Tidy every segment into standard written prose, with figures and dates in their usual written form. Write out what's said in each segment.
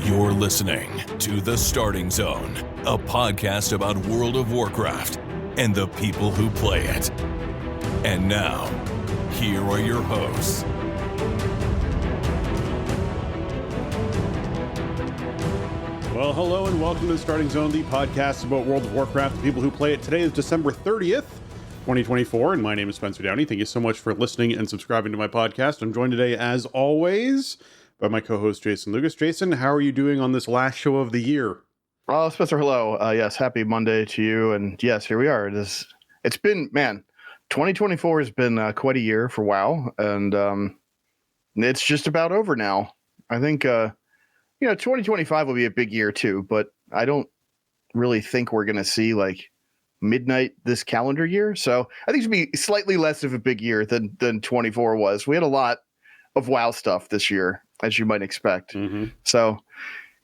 You're listening to The Starting Zone, a podcast about World of Warcraft and the people who play it. And now, here are your hosts. Well, hello and welcome to The Starting Zone, the podcast about World of Warcraft, the people who play it. Today is December 30th, 2024, and my name is Spencer Downey. Thank you so much for listening and subscribing to my podcast. I'm joined today, as always, by my co-host, Jason Lucas. Jason, how are you doing on this last show of the year? Oh, Spencer, hello. Yes, happy Monday to you. And yes, here we are. It's been, 2024 has been quite a year for WoW, and it's just about over now. I think, 2025 will be a big year too, but I don't really think we're going to see like midnight this calendar year. So I think it's going to be slightly less of a big year than 24 was. We had a lot of WoW stuff this year, as you might expect. Mm-hmm. So,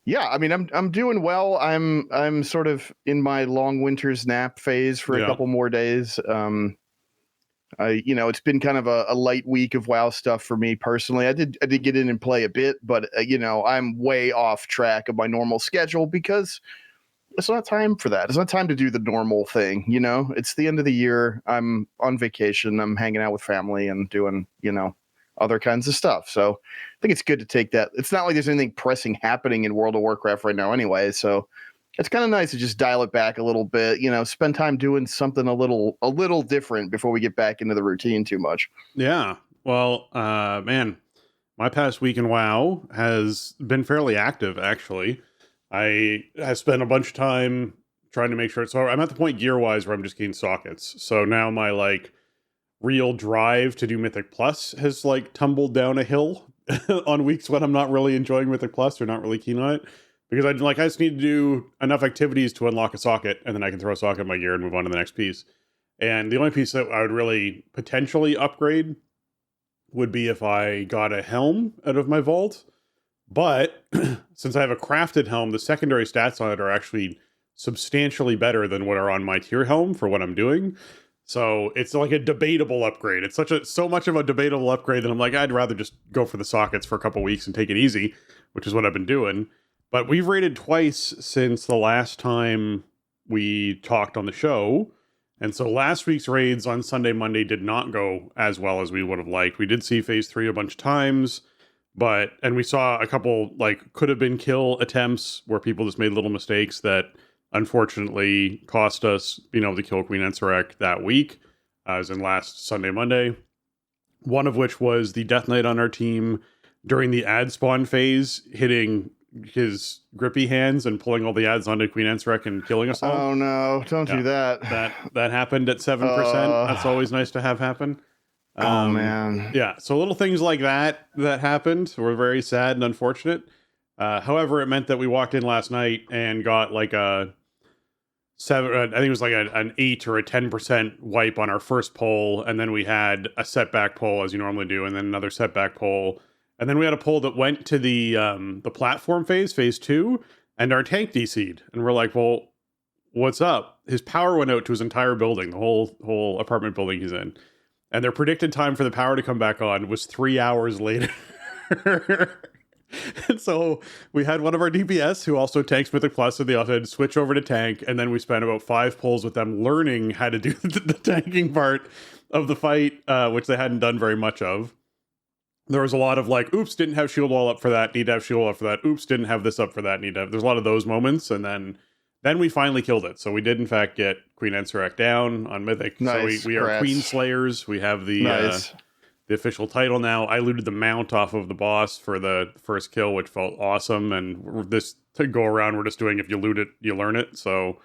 yeah, I mean, I'm doing well. I'm sort of in my long winter's nap phase for a couple more days. It's been kind of a light week of WoW stuff for me personally. I did get in and play a bit, but I'm way off track of my normal schedule because it's not time for that. It's not time to do the normal thing. It's the end of the year. I'm on vacation. I'm hanging out with family and doing, other kinds of stuff. So I think it's good to take that. It's not like there's anything pressing happening in World of Warcraft right now anyway. So it's kind of nice to just dial it back a little bit, spend time doing something a little different before we get back into the routine too much. Yeah. Well, my past week in WoW has been fairly active, actually. I have spent a bunch of time trying to make sure. So I'm at the point gear-wise where I'm just getting sockets. So now my, real drive to do Mythic Plus has tumbled down a hill on weeks when I'm not really enjoying Mythic Plus or not really keen on it, because I just need to do enough activities to unlock a socket, and then I can throw a socket in my gear and move on to the next piece. And the only piece that I would really potentially upgrade would be if I got a helm out of my vault. But since I have a crafted helm, the secondary stats on it are actually substantially better than what are on my tier helm for what I'm doing. So it's like a debatable upgrade. It's so much of a debatable upgrade that I'm like, I'd rather just go for the sockets for a couple weeks and take it easy, which is what I've been doing. But we've raided twice since the last time we talked on the show. And so last week's raids on Sunday, Monday did not go as well as we would have liked. We did see phase 3 a bunch of times, and we saw a couple could have been kill attempts where people just made little mistakes that unfortunately cost us being able to kill Queen Ensarek that week, as in last Sunday, Monday. One of which was the Death Knight on our team during the ad spawn phase, hitting his grippy hands and pulling all the ads onto Queen Ensarek and killing us all. Oh no, don't do that. That happened at 7%. That's always nice to have happen. Oh man. Yeah, so little things like that happened were very sad and unfortunate. However, it meant that we walked in last night and got a 7, I think it was an 8 or a 10% wipe on our first pull, and then we had a setback pull as you normally do, and then another setback pull, and then we had a pull that went to the platform phase 2, and our tank DC'd, and we're like, well, what's up? His power went out to his entire building, the whole apartment building he's in, and their predicted time for the power to come back on was 3 hours later. And so we had one of our DPS who also tanks Mythic Plus in the offense switch over to tank, and then we spent about 5 pulls with them learning how to do the tanking part of the fight, which they hadn't done very much of. There was a lot of oops, didn't have shield wall up for that, need to have shield wall up for that, oops, didn't have this up for that, need to have... There's a lot of those moments, and then we finally killed it. So we did in fact get Queen Ensarek down on Mythic. Nice, so we are Queen Slayers. We have the official title now. I looted the mount off of the boss for the first kill, which felt awesome. And this to go around, we're just doing if you loot it, you learn it. So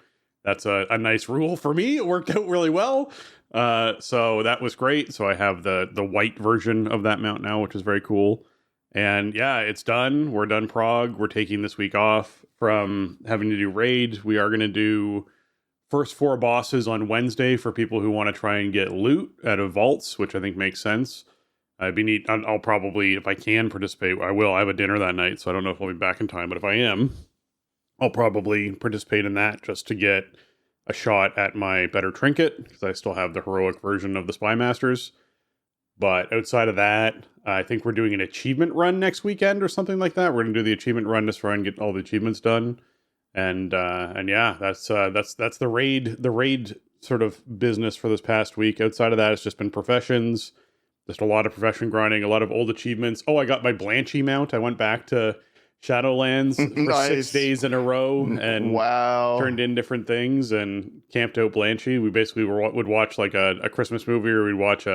that's a nice rule for me. It worked out really well. So that was great. So I have the white version of that mount now, which is very cool. And yeah, it's done. We're done prog. We're taking this week off from having to do raid. We are going to do first 4 bosses on Wednesday for people who want to try and get loot out of vaults, which I think makes sense. I'll probably, if I can participate, I will. I have a dinner that night, so I don't know if I'll be back in time, but if I am, I'll probably participate in that just to get a shot at my better trinket, because I still have the heroic version of the Spy Masters. But outside of that, I think we're doing an achievement run next weekend or something like that. We're gonna do the achievement run to try and get all the achievements done. And yeah, that's the raid sort of business for this past week. Outside of that, it's just been professions, just a lot of profession grinding, a lot of old achievements. Oh, I got my Blanchy mount. I went back to Shadowlands for Nice. 6 days in a row and Wow. turned in different things and camped out Blanchy. We basically would watch like a Christmas movie, or we'd watch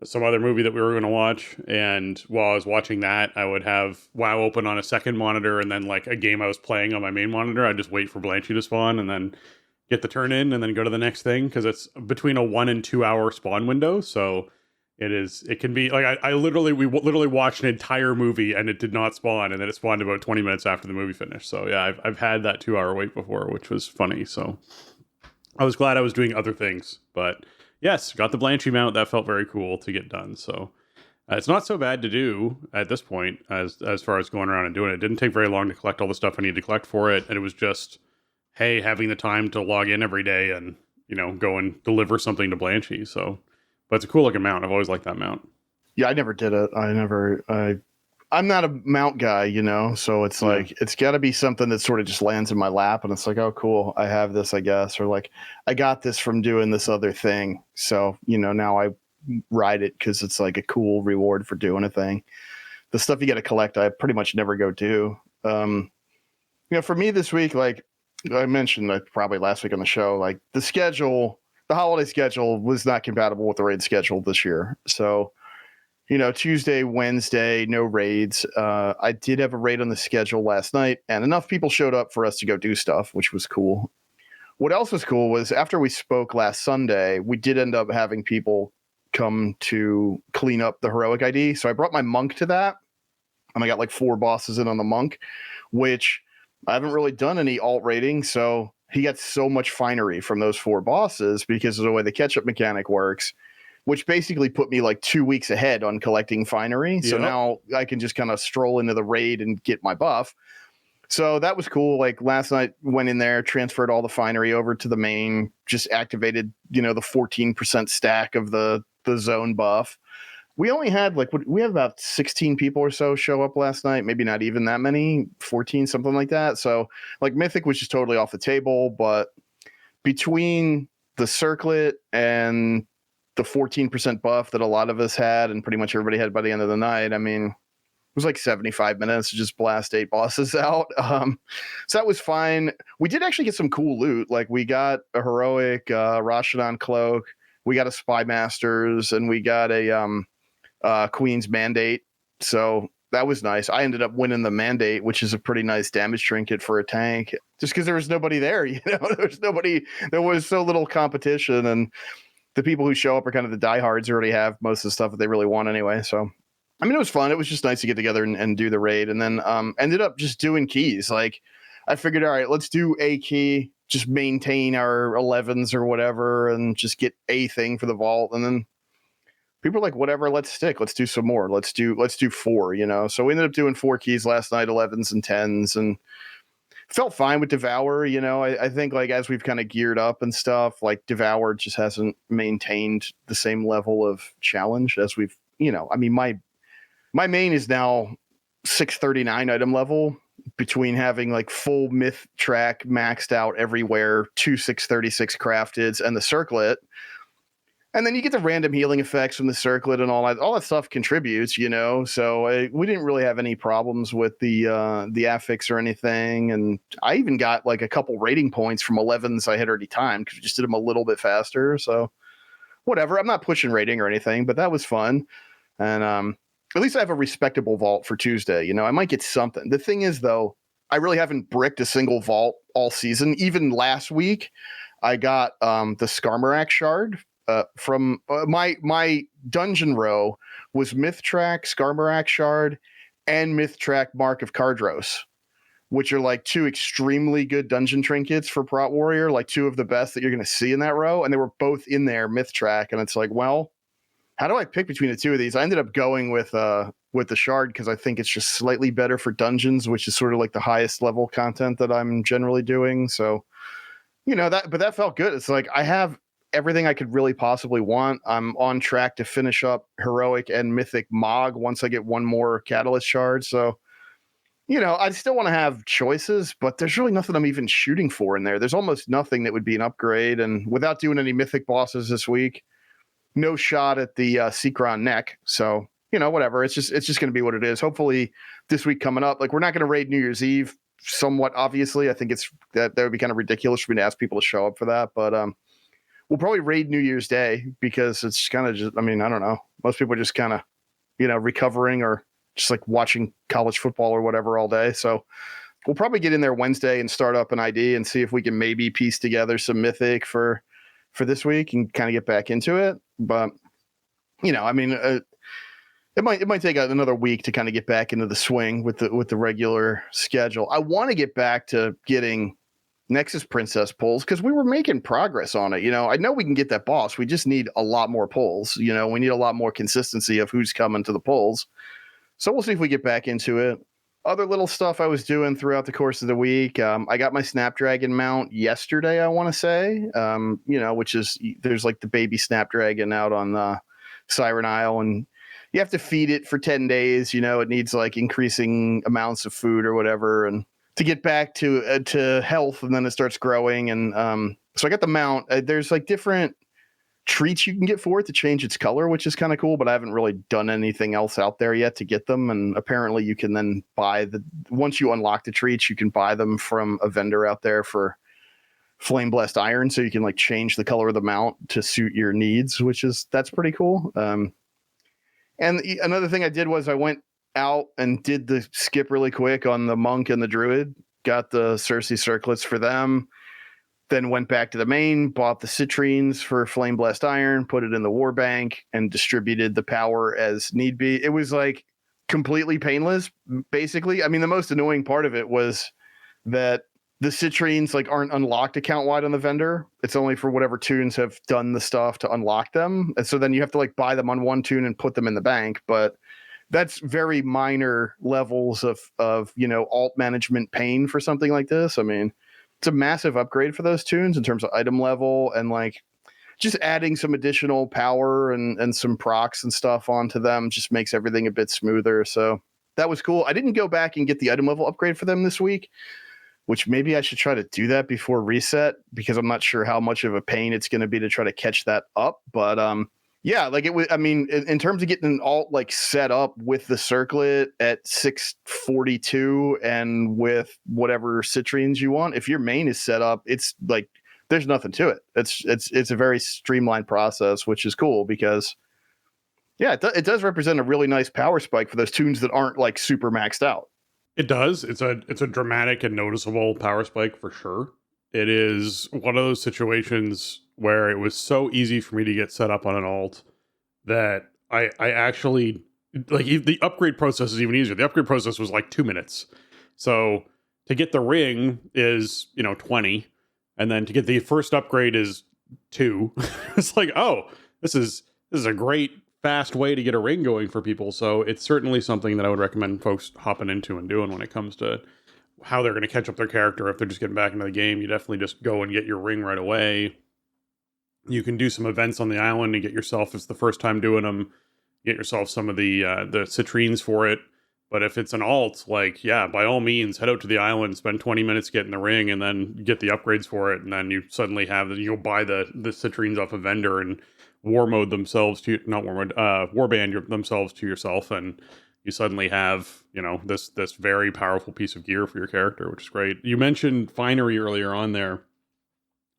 some other movie that we were going to watch. And while I was watching that, I would have WoW open on a second monitor, and then like a game I was playing on my main monitor, I'd just wait for Blanchy to spawn and then get the turn in and then go to the next thing, because it's between a 1 and 2 hour spawn window. So it can be like we literally watched an entire movie and it did not spawn, and then it spawned about 20 minutes after the movie finished. So yeah, I've had that 2 hour wait before, which was funny. So I was glad I was doing other things, but yes, got the Blanchy mount. That felt very cool to get done. So it's not so bad to do at this point as far as going around and doing it. It didn't take very long to collect all the stuff I needed to collect for it, and it was just, hey, having the time to log in every day and go and deliver something to Blanchy. So. But it's a cool looking mount. I've always liked that mount. Yeah, I never did it. I'm not a mount guy, so it's like, it's got to be something that sort of just lands in my lap, and it's like, oh, cool, I have this, I guess. Or like, I got this from doing this other thing. So, now I ride it because it's like a cool reward for doing a thing. The stuff you got to collect, I pretty much never go do. For me this week, like I mentioned probably last week on the show, like the holiday schedule was not compatible with the raid schedule this year. So, Tuesday, Wednesday, no raids. I did have a raid on the schedule last night, and enough people showed up for us to go do stuff, which was cool. What else was cool was after we spoke last Sunday, we did end up having people come to clean up the heroic ID. So I brought my monk to that, and I got like 4 bosses in on the monk, which I haven't really done any alt raiding. So he got so much finery from those 4 bosses because of the way the catch-up mechanic works, which basically put me like 2 weeks ahead on collecting finery. So now I can just kind of stroll into the raid and get my buff. So that was cool. Like last night, went in there, transferred all the finery over to the main, just activated, the 14% stack of the zone buff. We only had we have about 16 people or so show up last night. Maybe not even that many, 14, something like that. So like Mythic was just totally off the table. But between the circlet and the 14% buff that a lot of us had, and pretty much everybody had by the end of the night, I mean, it was like 75 minutes to just blast 8 bosses out. So that was fine. We did actually get some cool loot. Like we got a heroic Rashadan cloak. We got a Spy Masters, and we got a Queen's Mandate. So that was nice. I ended up winning the Mandate, which is a pretty nice damage trinket for a tank, just because there was nobody there. There was so little competition, and the people who show up are kind of the diehards who already have most of the stuff that they really want anyway. So I mean, it was fun. It was just nice to get together and do the raid, and then ended up just doing keys. Like I figured, all right, let's do a key, just maintain our 11s or whatever, and just get a thing for the vault. And then people were like, whatever, let's do some more. Let's do 4, So we ended up doing 4 keys last night, 11s and 10s, and felt fine with Devour. I think like as we've kind of geared up and stuff, like Devour just hasn't maintained the same level of challenge as we've, I mean, my main is now 639 item level, between having like full myth track maxed out everywhere, 2 636 crafteds, and the circlet. And then you get the random healing effects from the circlet and all that stuff contributes, So we didn't really have any problems with the affix or anything. And I even got like a couple rating points from 11s I had already timed because we just did them a little bit faster. So whatever, I'm not pushing rating or anything, but that was fun. And at least I have a respectable vault for Tuesday. I might get something. The thing is, though, I really haven't bricked a single vault all season. Even last week, I got the Skarmorak shard from my dungeon row was Mythtrack, Skarmorak shard, and Mythtrack Mark of Cardros, which are like 2 extremely good dungeon trinkets for Prot Warrior, like 2 of the best that you're going to see in that row. And they were both in there, Mythtrack. And it's like, well, how do I pick between the 2 of these? I ended up going with the shard because I think it's just slightly better for dungeons, which is sort of like the highest level content that I'm generally doing. So but that felt good. It's like I have everything I could really possibly want. I'm on track to finish up heroic and mythic Mog once I get one more catalyst shard. So, I still want to have choices, but there's really nothing I'm even shooting for in there. There's almost nothing that would be an upgrade. And without doing any mythic bosses this week, no shot at the Seacron neck. So, whatever. It's just going to be what it is. Hopefully this week coming up, like we're not going to raid New Year's Eve somewhat, obviously. I think that would be kind of ridiculous for me to ask people to show up for that. But we'll probably raid New Year's Day because it's kind of just, I don't know. Most people are just kind of, recovering or just like watching college football or whatever all day. So we'll probably get in there Wednesday and start up an ID and see if we can maybe piece together some mythic for this week and kind of get back into it. But, it might take another week to kind of get back into the swing with the regular schedule. I want to get back to getting Nexus Princess pulls because we were making progress on it. I know we can get that boss. We just need a lot more pulls. We need a lot more consistency of who's coming to the pulls. So we'll see if we get back into it. Other little stuff I was doing throughout the course of the week. I got my Snapdragon mount yesterday, I want to say, which is there's like the baby Snapdragon out on Siren Isle, and you have to feed it for 10 days. It needs like increasing amounts of food or whatever, and to get back to health, and then it starts growing. And so I got the mount. There's like different treats you can get for it to change its color, which is kind of cool, but I haven't really done anything else out there yet to get them. And apparently you can then once you unlock the treats, you can buy them from a vendor out there for flame blessed iron. So you can like change the color of the mount to suit your needs, that's pretty cool. And another thing I did was I went out and did the skip really quick on the monk and the druid, got the Cersei circlets for them, then went back to the main, bought the citrines for flame blessed iron, put it in the war bank, and distributed the power as need be. It was like completely painless, basically. The most annoying part of it was that the citrines like aren't unlocked account wide on the vendor. It's only for whatever tunes have done the stuff to unlock them. And so then you have to like buy them on one tune and put them in the bank. But that's very minor levels of alt management pain for something like this. It's a massive upgrade for those tunes in terms of item level and like just adding some additional power and some procs and stuff onto them just makes everything a bit smoother. So that was cool. I didn't go back and get the item level upgrade for them this week, which maybe I should try to do that before reset because I'm not sure how much of a pain it's going to be to try to catch that up. But yeah, like it was, in terms of getting an alt like set up with the circlet at 642 and with whatever citrines you want, if your main is set up, it's like there's nothing to it. It's a very streamlined process, which is cool because yeah, it does represent a really nice power spike for those tunes that aren't like super maxed out. It does. It's a dramatic and noticeable power spike for sure. It is one of those situations where it was so easy for me to get set up on an alt that I actually like the upgrade process is even easier. The upgrade process was like 2 minutes. So to get the ring is 20, and then to get the first upgrade is 2. It's like, oh, this is a great fast way to get a ring going for people. So it's certainly something that I would recommend folks hopping into and doing when it comes to how they're going to catch up their character. If they're just getting back into the game, you definitely just go and get your ring right away. You can do some events on the island and get yourself, if it's the first time doing them, get yourself some of the citrines for it. But if it's an alt, like, yeah, by all means, head out to the island, spend 20 minutes getting the ring, and then get the upgrades for it. And then you suddenly have, you'll buy the citrines off a vendor and war mode themselves to, not war mode, warband themselves to yourself. And you suddenly have, this very powerful piece of gear for your character, which is great. You mentioned finery earlier on there.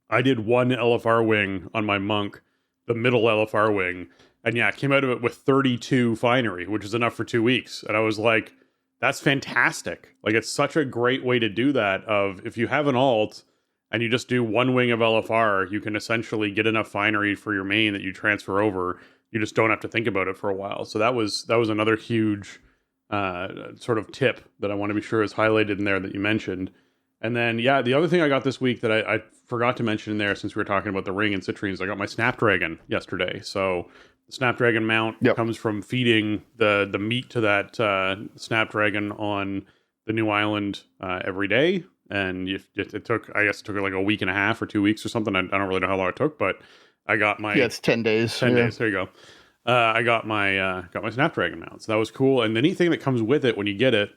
I did one LFR wing on my monk, the middle LFR wing, and yeah, came out of it with 32 finery, which is enough for 2 weeks. And I was like, that's fantastic. Like, it's such a great way to do that. Of if you have an alt and you just do one wing of LFR, you can essentially get enough finery for your main that you transfer over. You just don't have to think about it for a while. So that was another huge sort of tip that I want to be sure is highlighted in there that you mentioned. And then, yeah, the other thing I got this week that I forgot to mention in there, since we were talking about the ring and citrines, I got my Snapdragon yesterday. So the Snapdragon mount comes from feeding the meat to that Snapdragon on the new island every day. and it took, I guess it took like a week and a half or 2 weeks or something. I don't really know how long it took, but I got my it's 10 days. 10 days. There you go. I got my Snapdragon mount, so that was cool. And the neat thing that comes with it when you get it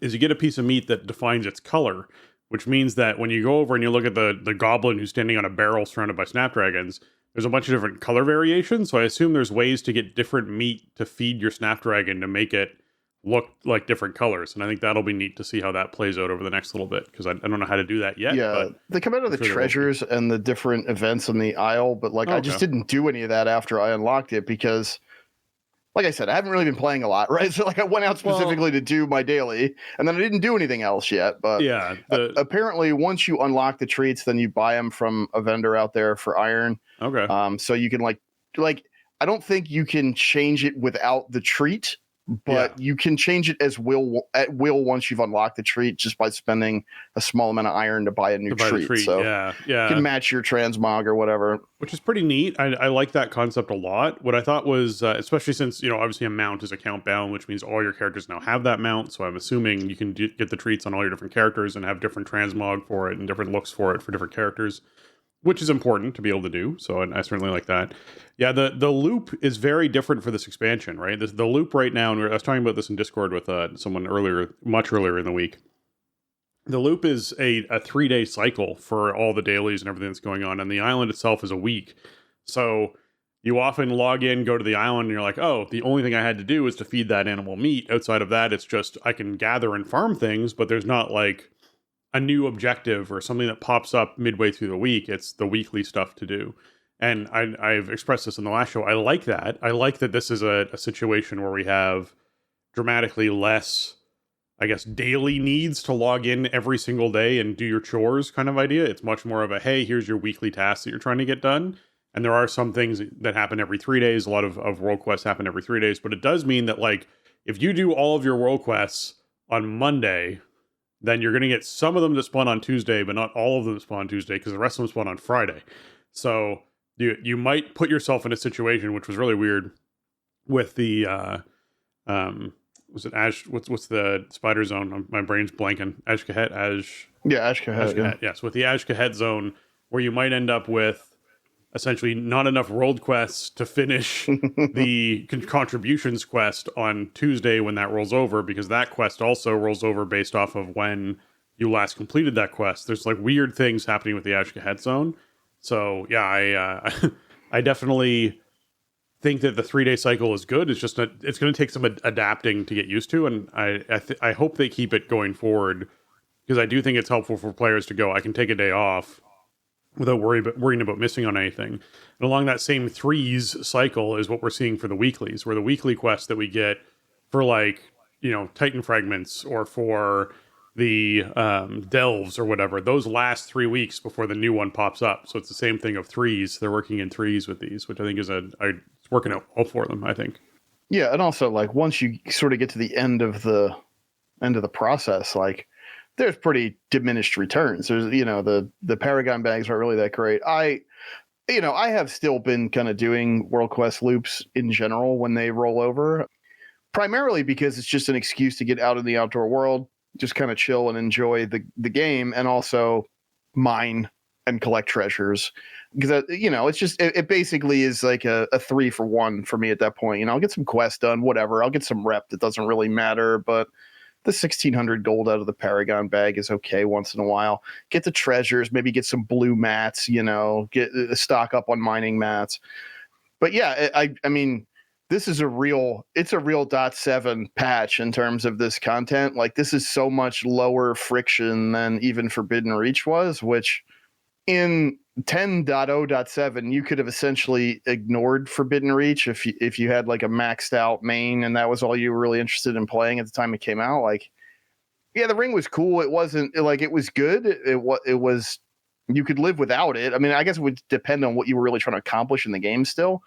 is you get a piece of meat that defines its color, which means that when you go over and you look at the goblin who's standing on a barrel surrounded by snapdragons, there's a bunch of different color variations. So I assume there's ways to get different meat to feed your snapdragon to make it look like different colors. And I think that'll be neat to see how that plays out over the next little bit, because I don't know how to do that yet. Yeah, but they come out of the treasures and the different events in the Isle, but like I just didn't do any of that after I unlocked it because, like I said, I haven't really been playing a lot, right? So like I went out specifically to do my daily, and then I didn't do anything else yet. But yeah, apparently once you unlock the treats, then you buy them from a vendor out there for iron. Okay. So you can like I don't think you can change it without the treat, but you can change it at will once you've unlocked the treat, just by spending a small amount of iron to buy a new treat. So you can match your transmog or whatever, which is pretty neat. I like that concept a lot. What I thought was, especially since, obviously a mount is account bound, which means all your characters now have that mount. So I'm assuming you can get the treats on all your different characters and have different transmog for it and different looks for it for different characters, which is important to be able to do. So I certainly like that. Yeah, the loop is very different for this expansion, right? The loop right now, and I was talking about this in Discord with someone much earlier in the week. The loop is a 3-day cycle for all the dailies and everything that's going on, and the island itself is a week. So you often log in, go to the island, and you're like, oh, the only thing I had to do was to feed that animal meat. Outside of that, it's just I can gather and farm things, but there's not like a new objective or something that pops up midway through the week. It's the weekly stuff to do. And I've expressed this in the last show. I like that. I like that this is a situation where we have dramatically less, I guess, daily needs to log in every single day and do your chores kind of idea. It's much more of a, hey, here's your weekly tasks that you're trying to get done. And there are some things that happen every 3 days. A lot of world quests happen every 3 days. But it does mean that, like, if you do all of your world quests on Monday, then you're going to get some of them that spawn on Tuesday, but not all of them that spawn on Tuesday, because the rest of them spawn on Friday. So you might put yourself in a situation, which was really weird, with the was it Ash? What's the spider zone? My brain's blanking. Ashkahet. Ashkahet. Yes, with the Ashkahet zone, where you might end up with essentially not enough world quests to finish the contributions quest on Tuesday when that rolls over, because that quest also rolls over based off of when you last completed that quest. There's like weird things happening with the Ashkahet zone. So yeah, I definitely think that the 3-day cycle is good. It's just it's going to take some adapting to get used to, and I hope they keep it going forward, because I do think it's helpful for players to go, I can take a day off without worrying about missing on anything. And along that same 3s cycle is what we're seeing for the weeklies, where the weekly quests that we get for, like, Titan fragments or for the delves or whatever, those last 3 weeks before the new one pops up. So it's the same thing of 3s. They're working in 3s with these, which I think is it's working out well for them, I think. Yeah, and also, like, once you sort of get to the end of the process, like, there's pretty diminished returns. There's, the Paragon bags aren't really that great. I have still been kind of doing World Quest loops in general when they roll over, primarily because it's just an excuse to get out in the outdoor world, just kind of chill and enjoy the game, and also mine and collect treasures. Because, it's just, it basically is like a 3-for-1 for me at that point. I'll get some quests done, whatever. I'll get some rep that doesn't really matter, but the 1,600 gold out of the Paragon bag is okay once in a while. Get the treasures, maybe get some blue mats, get stock up on mining mats. But yeah, I mean, this is a real .7 patch in terms of this content. Like, this is so much lower friction than even Forbidden Reach was, which in 10.0.7 you could have essentially ignored Forbidden Reach if you had like a maxed out main and that was all you were really interested in playing at the time it came out. Like, yeah, the ring was cool. It wasn't like, it was good. It was, you could live without it. I mean, I guess it would depend on what you were really trying to accomplish in the game still.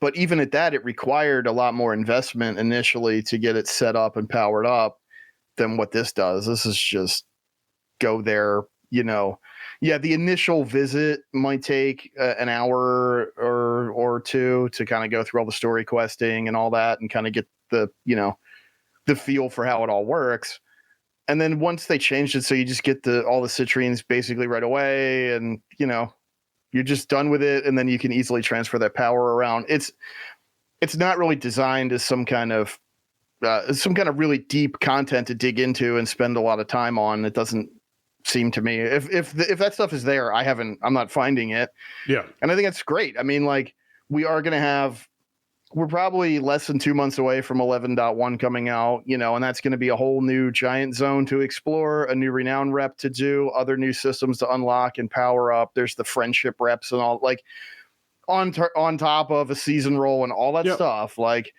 But even at that, it required a lot more investment initially to get it set up and powered up than what this does. This is just go there, Yeah, the initial visit might take an hour or two to kind of go through all the story questing and all that and kind of get the feel for how it all works. And then once they changed it, so you just get all the citrines basically right away, and you're just done with it, and then you can easily transfer that power around. It's not really designed as some kind of really deep content to dig into and spend a lot of time on. It doesn't seem to me. If that stuff is there, I'm not finding it. Yeah, and I think that's great. I mean, like, we're probably less than 2 months away from 11.1 coming out, and that's going to be a whole new giant zone to explore, a new renown rep to do, other new systems to unlock and power up. There's the friendship reps and all, like, on top of a season roll and all that stuff. Like,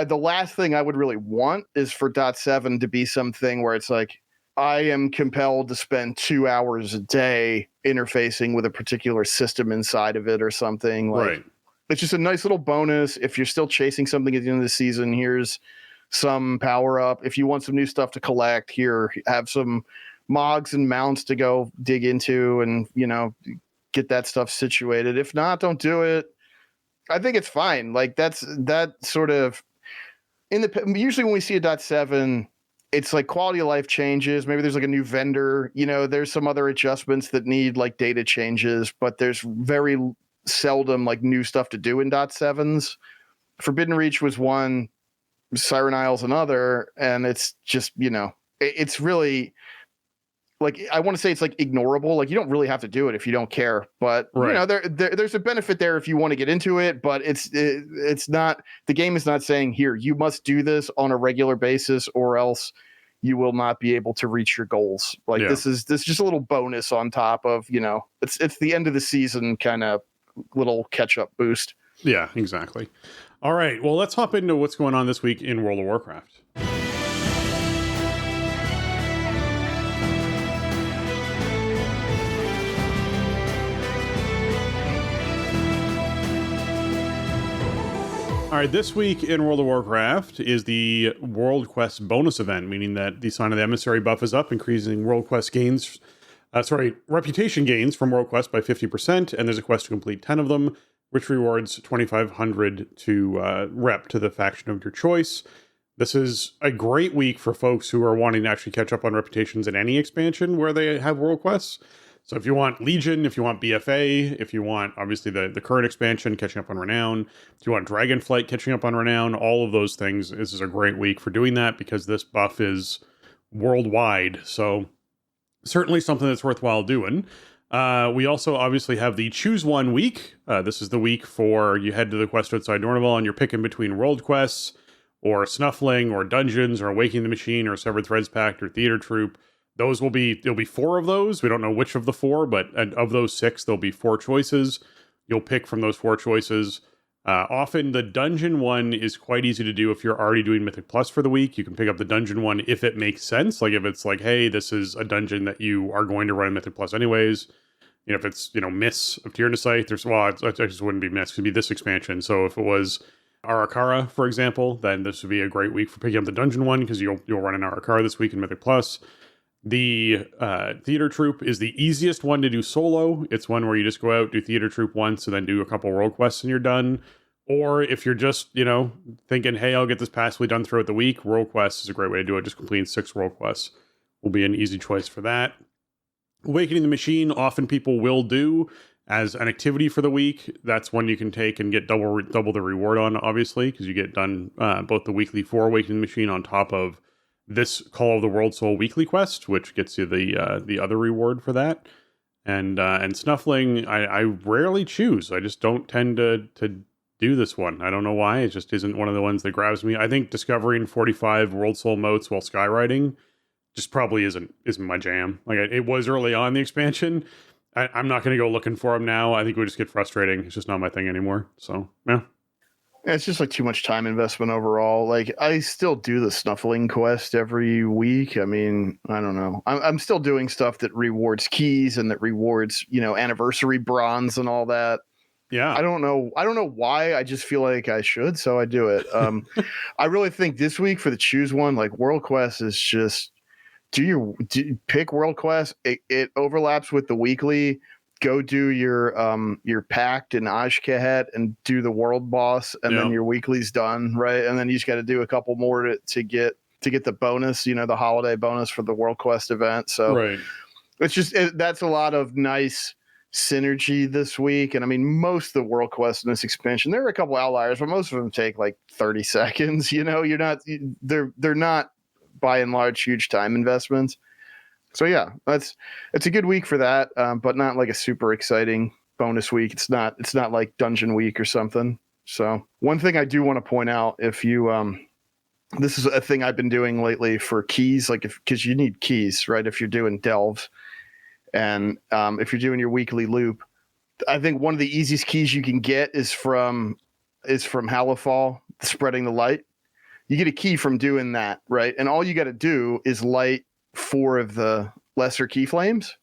the last thing I would really want is for .7 to be something where it's like, I am compelled to spend 2 hours a day interfacing with a particular system inside of it or something. Like, right. It's just a nice little bonus. If you're still chasing something at the end of the season, here's some power up. If you want some new stuff to collect, here, have some mogs and mounts to go dig into and, get that stuff situated. If not, don't do it. I think it's fine. Like, that sort of usually when we see a .7, it's like quality of life changes. Maybe there's like a new vendor, there's some other adjustments that need like data changes, but there's very seldom like new stuff to do in .7s. Forbidden Reach was one, Siren Isles another, and it's just, it's really, like, I want to say it's like ignorable. Like, you don't really have to do it if you don't care, but right. There's a benefit there if you want to get into it, but it's not, the game is not saying, here, you must do this on a regular basis or else you will not be able to reach your goals. Like, this is just a little bonus on top of, it's the end of the season kind of little catch-up boost. Yeah, exactly. All right, well, let's hop into what's going on this week in World of Warcraft. All right, this week in World of Warcraft is the World Quest bonus event, meaning that the Sign of the Emissary buff is up, increasing World Quest gains, reputation gains from World Quest by 50%, and there's a quest to complete 10 of them, which rewards 2,500 to rep to the faction of your choice. This is a great week for folks who are wanting to actually catch up on reputations in any expansion where they have World Quests. So if you want Legion, if you want BFA, if you want, obviously, the current expansion, catching up on Renown, if you want Dragonflight, catching up on Renown, all of those things, this is a great week for doing that because this buff is worldwide. So certainly something that's worthwhile doing. We also obviously have the Choose One week. This is the week for you head to the quest outside Nornival and you're picking between world quests or Snuffling or Dungeons or Awakening the Machine or Severed Threads Pact or Theater Troop. There'll be 4 of those. We don't know which of the 4, but of those 6, there'll be 4 choices. You'll pick from those 4 choices. Often the dungeon one is quite easy to do if you're already doing Mythic Plus for the week. You can pick up the dungeon one if it makes sense. Like if it's like, hey, this is a dungeon that you are going to run in Mythic Plus anyways. If it's, Miss of Tyrannusite, it just wouldn't be Miss. It would be this expansion. So if it was Arakara, for example, then this would be a great week for picking up the dungeon one because you'll run an Arakara this week in Mythic Plus. The Theater Troop is the easiest one to do solo. It's one where you just go out, do Theater Troop once, and then do a couple world quests and you're done. Or if you're just, thinking, hey, I'll get this passively done throughout the week, world quests is a great way to do it. Just completing 6 world quests will be an easy choice for that. Awakening the Machine, often people will do as an activity for the week. That's one you can take and get double the reward on, obviously, because you get done both the weekly for Awakening the Machine on top of this Call of the World Soul weekly quest, which gets you the other reward for that. And Snuffling, I rarely choose. I just don't tend to do this one. I don't know why. It just isn't one of the ones that grabs me. I think discovering 45 World Soul motes while skywriting just probably isn't my jam. Like it was early on in the expansion. I'm not going to go looking for them now. I think we just get frustrating. It's just not my thing anymore. So yeah. It's just like too much time investment overall. Like I still do the Snuffling quest every week. I mean, I don't know. I'm still doing stuff that rewards keys and that rewards, anniversary bronze and all that. Yeah. I don't know why. I just feel like I should, so I do it. I really think this week for the Choose One, like World Quest is just do you pick World Quest. It overlaps with the weekly. Go do your pact in Ashkahet and do the world boss, and then your weekly's done, right? And then you just got to do a couple more to get to get the bonus, the holiday bonus for the World Quest event. So right. it's just that's a lot of nice synergy this week. And I mean, most of the World Quest in this expansion, there are a couple outliers, but most of them take like 30 seconds. They're not by and large huge time investments. So yeah, it's a good week for that, but not like a super exciting bonus week. It's not like Dungeon Week or something. So one thing I do want to point out, if you this is a thing I've been doing lately for keys, like because you need keys, right? If you're doing delves, and if you're doing your weekly loop, I think one of the easiest keys you can get is from Halifal, spreading the light. You get a key from doing that, right? And all you got to do is light 4 of the lesser key flames.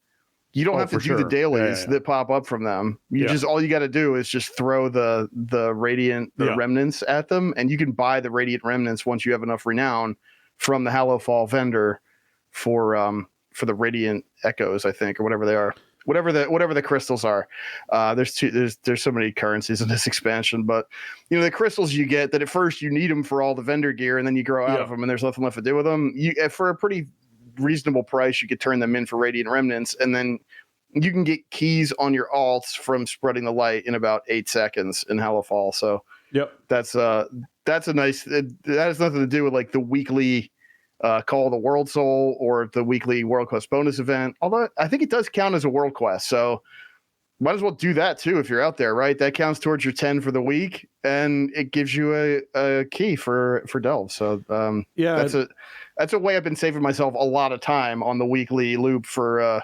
You don't have to do the dailies that pop up from them. All you got to do is just throw the radiant remnants at them, and you can buy the radiant remnants once you have enough renown from the Halifal vendor for the radiant echoes, I think, or whatever they are. Whatever the crystals are. There's so many currencies in this expansion, but the crystals you get that at first you need them for all the vendor gear, and then you grow out of them and there's nothing left to do with them. For a pretty reasonable price, you could turn them in for radiant remnants, and then you can get keys on your alts from spreading the light in about 8 seconds in Halifal. So that's a nice. That has nothing to do with like the weekly Call of the World Soul or the weekly World Quest bonus event, although I think it does count as a World Quest, so might as well do that too if you're out there, right? That counts towards your 10 for the week, and it gives you a key for delve. So that's a way I've been saving myself a lot of time on the weekly loop for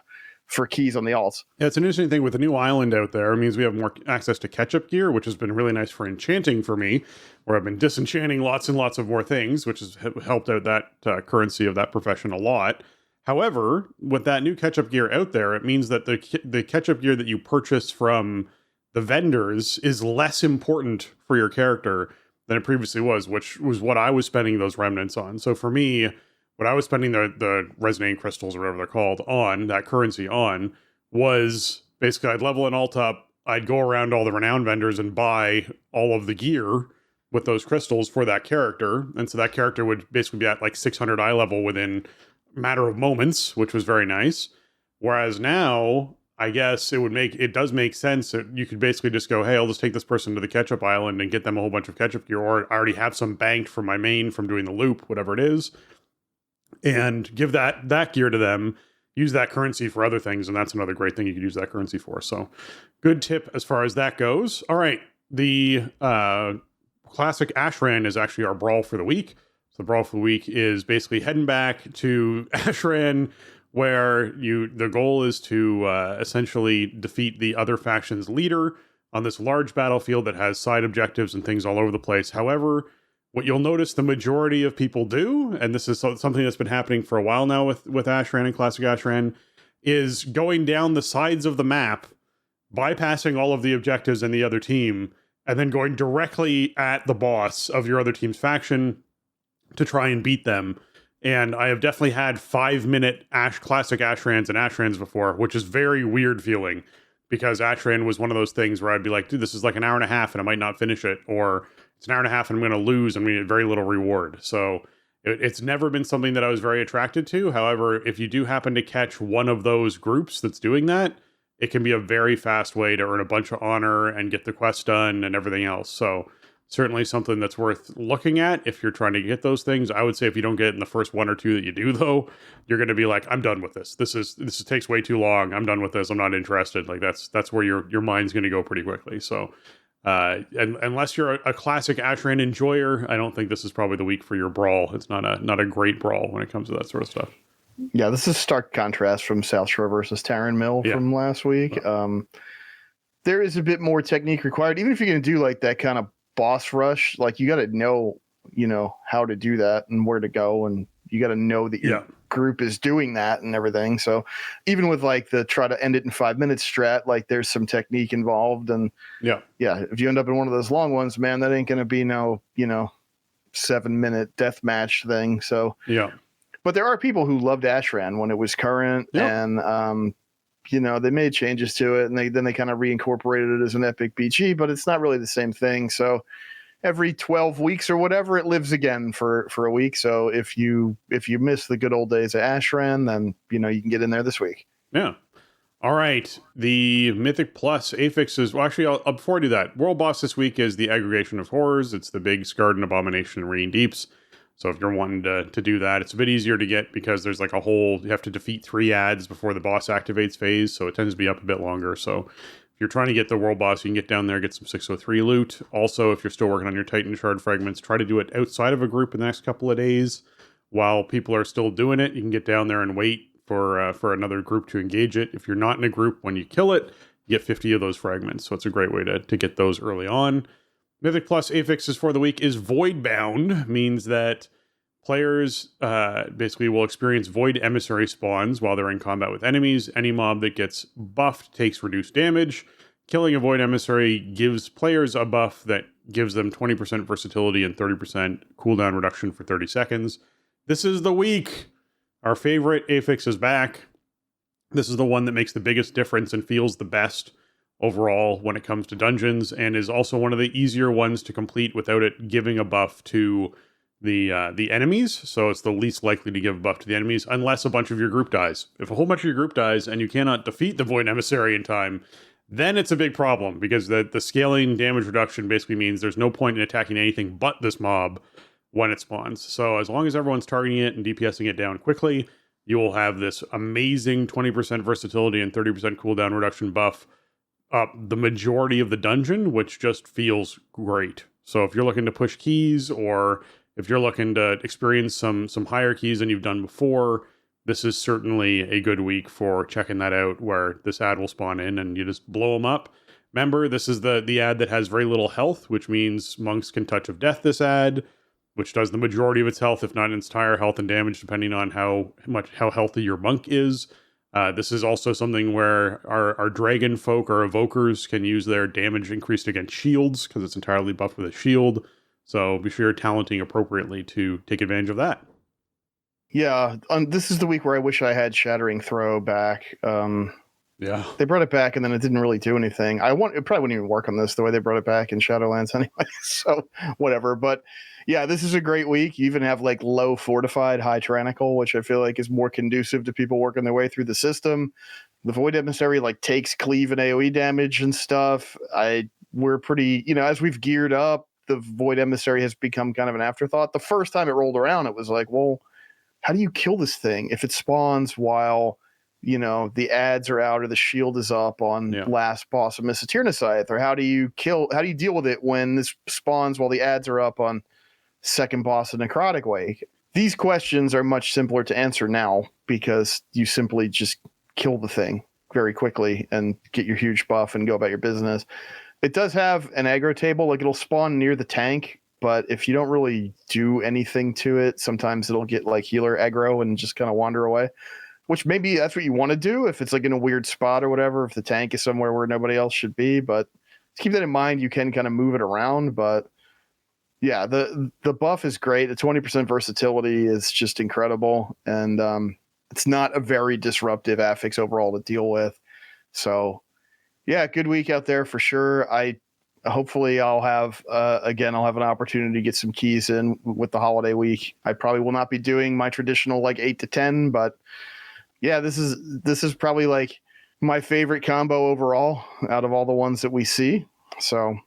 keys on the alts. Yeah, it's an interesting thing with the new island out there. It means we have more access to catch-up gear, which has been really nice for enchanting for me, where I've been disenchanting lots and lots of more things, which has helped out that currency of that profession a lot. However, with that new catch-up gear out there, it means that the catch-up gear that you purchase from the vendors is less important for your character than it previously was, which was what I was spending those remnants on. So for me, what I was spending the resonating crystals or whatever they're called on, that currency on, was basically I'd level an alt up, I'd go around all the renowned vendors and buy all of the gear with those crystals for that character. And so that character would basically be at like 600 eye level within a matter of moments, which was very nice. Whereas now, I guess it does make sense that you could basically just go, hey, I'll just take this person to the catch-up island and get them a whole bunch of catch-up gear, or I already have some banked from my main from doing the loop, whatever it is, and give that gear to them, use that currency for other things, and that's another great thing you could use that currency for. So good tip as far as that goes. All right, the classic Ashran is actually our brawl for the week. So the brawl for the week is basically heading back to Ashran, where the goal is to essentially defeat the other faction's leader on this large battlefield that has side objectives and things all over the place. However, what you'll notice the majority of people do, and this is something that's been happening for a while now with Ashran and Classic Ashran, is going down the sides of the map, bypassing all of the objectives and the other team, and then going directly at the boss of your other team's faction to try and beat them. And I have definitely had 5-minute Classic Ashrans and Ashrans before, which is very weird feeling, because Ashran was one of those things where I'd be like, dude, this is like an hour and a half and I might not finish it, or it's an hour and a half and I'm going to lose and we get very little reward. So it's never been something that I was very attracted to. However, if you do happen to catch one of those groups that's doing that, it can be a very fast way to earn a bunch of honor and get the quest done and everything else. So certainly something that's worth looking at if you're trying to get those things. I would say if you don't get it in the first 1 or 2 that you do, though, you're going to be like, I'm done with this. This takes way too long. I'm done with this. I'm not interested. Like that's where your mind's going to go pretty quickly. So and unless you're a classic Ashran enjoyer, I don't think this is probably the week for your brawl. It's not a great brawl when it comes to that sort of stuff. Yeah, this is stark contrast from South Shore versus Terran Mill from last week. There is a bit more technique required, even if you're going to do like that kind of boss rush. Like you got to know how to do that and where to go, and you got to know that your group is doing that and everything. So even with like the try to end it in 5 minutes strat, like there's some technique involved. And if you end up in one of those long ones, man, that ain't going to be no 7-minute death match thing. So but there are people who loved Ashran when it was current, and they made changes to it, and then they kind of reincorporated it as an epic BG, but it's not really the same thing. So every 12 weeks or whatever, it lives again for a week. So if you miss the good old days of Ashran, then you can get in there this week. Yeah. All right. The Mythic Plus affixes. Well, actually, before I do that, World Boss this week is the Aggregation of Horrors. It's the big Scarden Abomination and Radiant Deeps. So if you're wanting to do that, it's a bit easier to get because there's like you have to defeat 3 adds before the boss activates phase. So it tends to be up a bit longer. So if you're trying to get the World Boss, you can get down there, get some 603 loot. Also, if you're still working on your Titan Shard fragments, try to do it outside of a group in the next couple of days. While people are still doing it, you can get down there and wait for another group to engage it. If you're not in a group, when you kill it, you get 50 of those fragments. So it's a great way to get those early on. Mythic Plus affixes for the week is Voidbound, means that players basically will experience Void Emissary spawns while they're in combat with enemies. Any mob that gets buffed takes reduced damage. Killing a Void Emissary gives players a buff that gives them 20% versatility and 30% cooldown reduction for 30 seconds. This is the week. Our favorite affix is back. This is the one that makes the biggest difference and feels the best overall when it comes to dungeons, and is also one of the easier ones to complete without it giving a buff to the enemies. So it's the least likely to give a buff to the enemies unless a bunch of your group dies. If a whole bunch of your group dies and you cannot defeat the Void Emissary in time, then it's a big problem, because the scaling damage reduction basically means there's no point in attacking anything but this mob when it spawns. So as long as everyone's targeting it and DPSing it down quickly, you will have this amazing 20% versatility and 30% cooldown reduction buff up the majority of the dungeon, which just feels great. So if you're looking to push keys, or if you're looking to experience some higher keys than you've done before, this is certainly a good week for checking that out, where this ad will spawn in and you just blow them up. Remember, this is the ad that has very little health, which means monks can Touch of Death this ad, which does the majority of its health, if not its entire health and damage, depending on how healthy your monk is. This is also something where our dragon folk or evokers can use their damage increased against shields, because it's entirely buffed with a shield. So be sure you're talenting appropriately to take advantage of that. Yeah, this is the week where I wish I had Shattering Throw back. Yeah, they brought it back and then it didn't really do anything. It probably wouldn't even work on this the way they brought it back in Shadowlands anyway. So whatever. But yeah, this is a great week. You even have like low fortified, high tyrannical, which I feel like is more conducive to people working their way through the system. The Void Emissary like takes cleave and AoE damage and stuff. We're pretty, as we've geared up, the Void Emissary has become kind of an afterthought. The first time it rolled around, it was like, well, how do you kill this thing if it spawns while the ads are out or the shield is up on last boss of Misatirna Scythe? Or how do you deal with it when this spawns while the ads are up on second boss of Necrotic Wake? These questions are much simpler to answer now, because you simply just kill the thing very quickly and get your huge buff and go about your business. It does have an aggro table, like it'll spawn near the tank, but if you don't really do anything to it, sometimes it'll get like healer aggro and just kind of wander away. Which maybe that's what you want to do if it's like in a weird spot or whatever, if the tank is somewhere where nobody else should be. But keep that in mind. You can kind of move it around. But yeah, the buff is great. The 20% versatility is just incredible. And it's not a very disruptive affix overall to deal with. So yeah, good week out there for sure. Hopefully I'll have an opportunity to get some keys in with the holiday week. I probably will not be doing my traditional like 8 to 10, but yeah, this is probably like my favorite combo overall out of all the ones that we see. So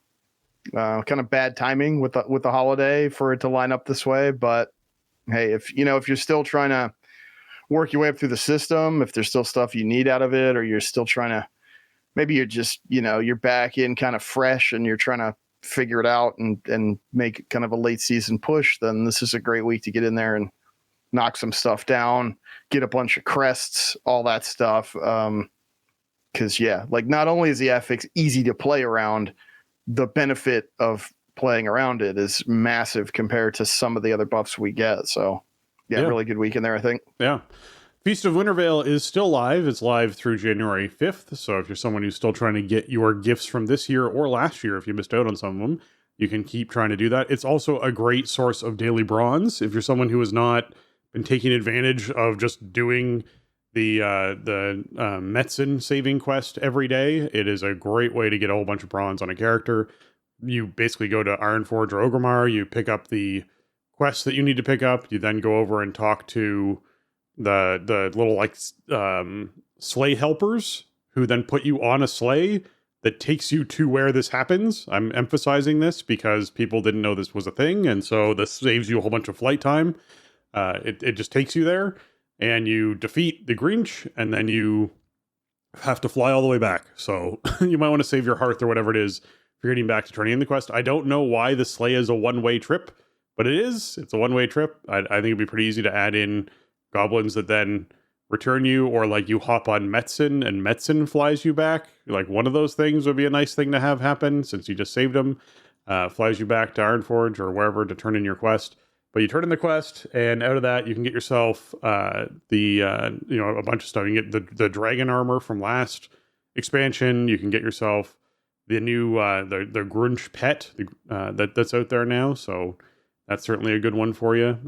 kind of bad timing with the holiday for it to line up this way. But hey, if you're still trying to work your way up through the system, if there's still stuff you need out of it, or you're still trying to, maybe you're just, you're back in kind of fresh and you're trying to figure it out and make kind of a late season push, then this is a great week to get in there and knock some stuff down, get a bunch of crests, all that stuff. Because like not only is the affix easy to play around, the benefit of playing around it is massive compared to some of the other buffs we get. So yeah. Really good week in there, I think. Yeah. Feast of Wintervale is still live. It's live through January 5th. So if you're someone who's still trying to get your gifts from this year or last year, if you missed out on some of them, you can keep trying to do that. It's also a great source of daily bronze. If you're someone who has not been taking advantage of just doing the Metzen saving quest every day, it is a great way to get a whole bunch of bronze on a character. you basically go to Ironforge or Orgrimmar, you pick up the quests that you need to pick up, you then go over and talk to the little like sleigh helpers who then put you on a sleigh that takes you to where this happens. I'm emphasizing this because people didn't know this was a thing, and so this saves you a whole bunch of flight time. It just takes you there, and you defeat the Grinch, and then you have to fly all the way back. So you might want to save your hearth or whatever it is if you're getting back to turning in the quest. I don't know why the sleigh is a one-way trip, but it is. It's a one-way trip. I think it'd be pretty easy to add in goblins that then return you, or like you hop on Metzen and Metzen flies you back. Like one of those things would be a nice thing to have happen since you just saved them. Flies you back to Ironforge or wherever to turn in your quest. But you turn in the quest, and out of that you can get yourself a bunch of stuff. You can get the dragon armor from last expansion. You can get yourself the new the Grunch pet that's out there now. So that's certainly a good one for you.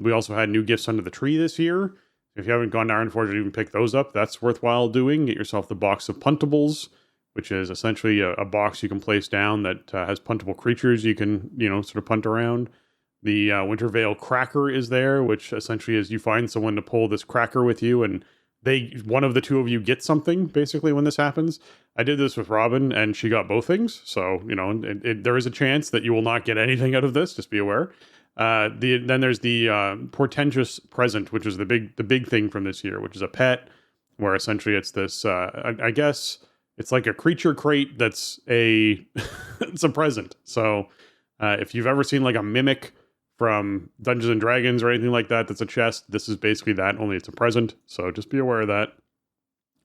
We also had new gifts under the tree this year. If you haven't gone to Ironforge to even pick those up, that's worthwhile doing. Get yourself the box of puntables, which is essentially a box you can place down that has puntable creatures you can, sort of punt around. The Wintervale Cracker is there, which essentially is you find someone to pull this cracker with you, and one of the two of you get something, basically, when this happens. I did this with Robin, and she got both things. So, there is a chance that you will not get anything out of this, just be aware. Then there's the portentous present, which is the big thing from this year, which is a pet, where essentially it's this. I guess it's like a creature crate that's it's a present. So if you've ever seen like a mimic from Dungeons and Dragons or anything like that, that's a chest. This is basically that, only it's a present. So just be aware of that.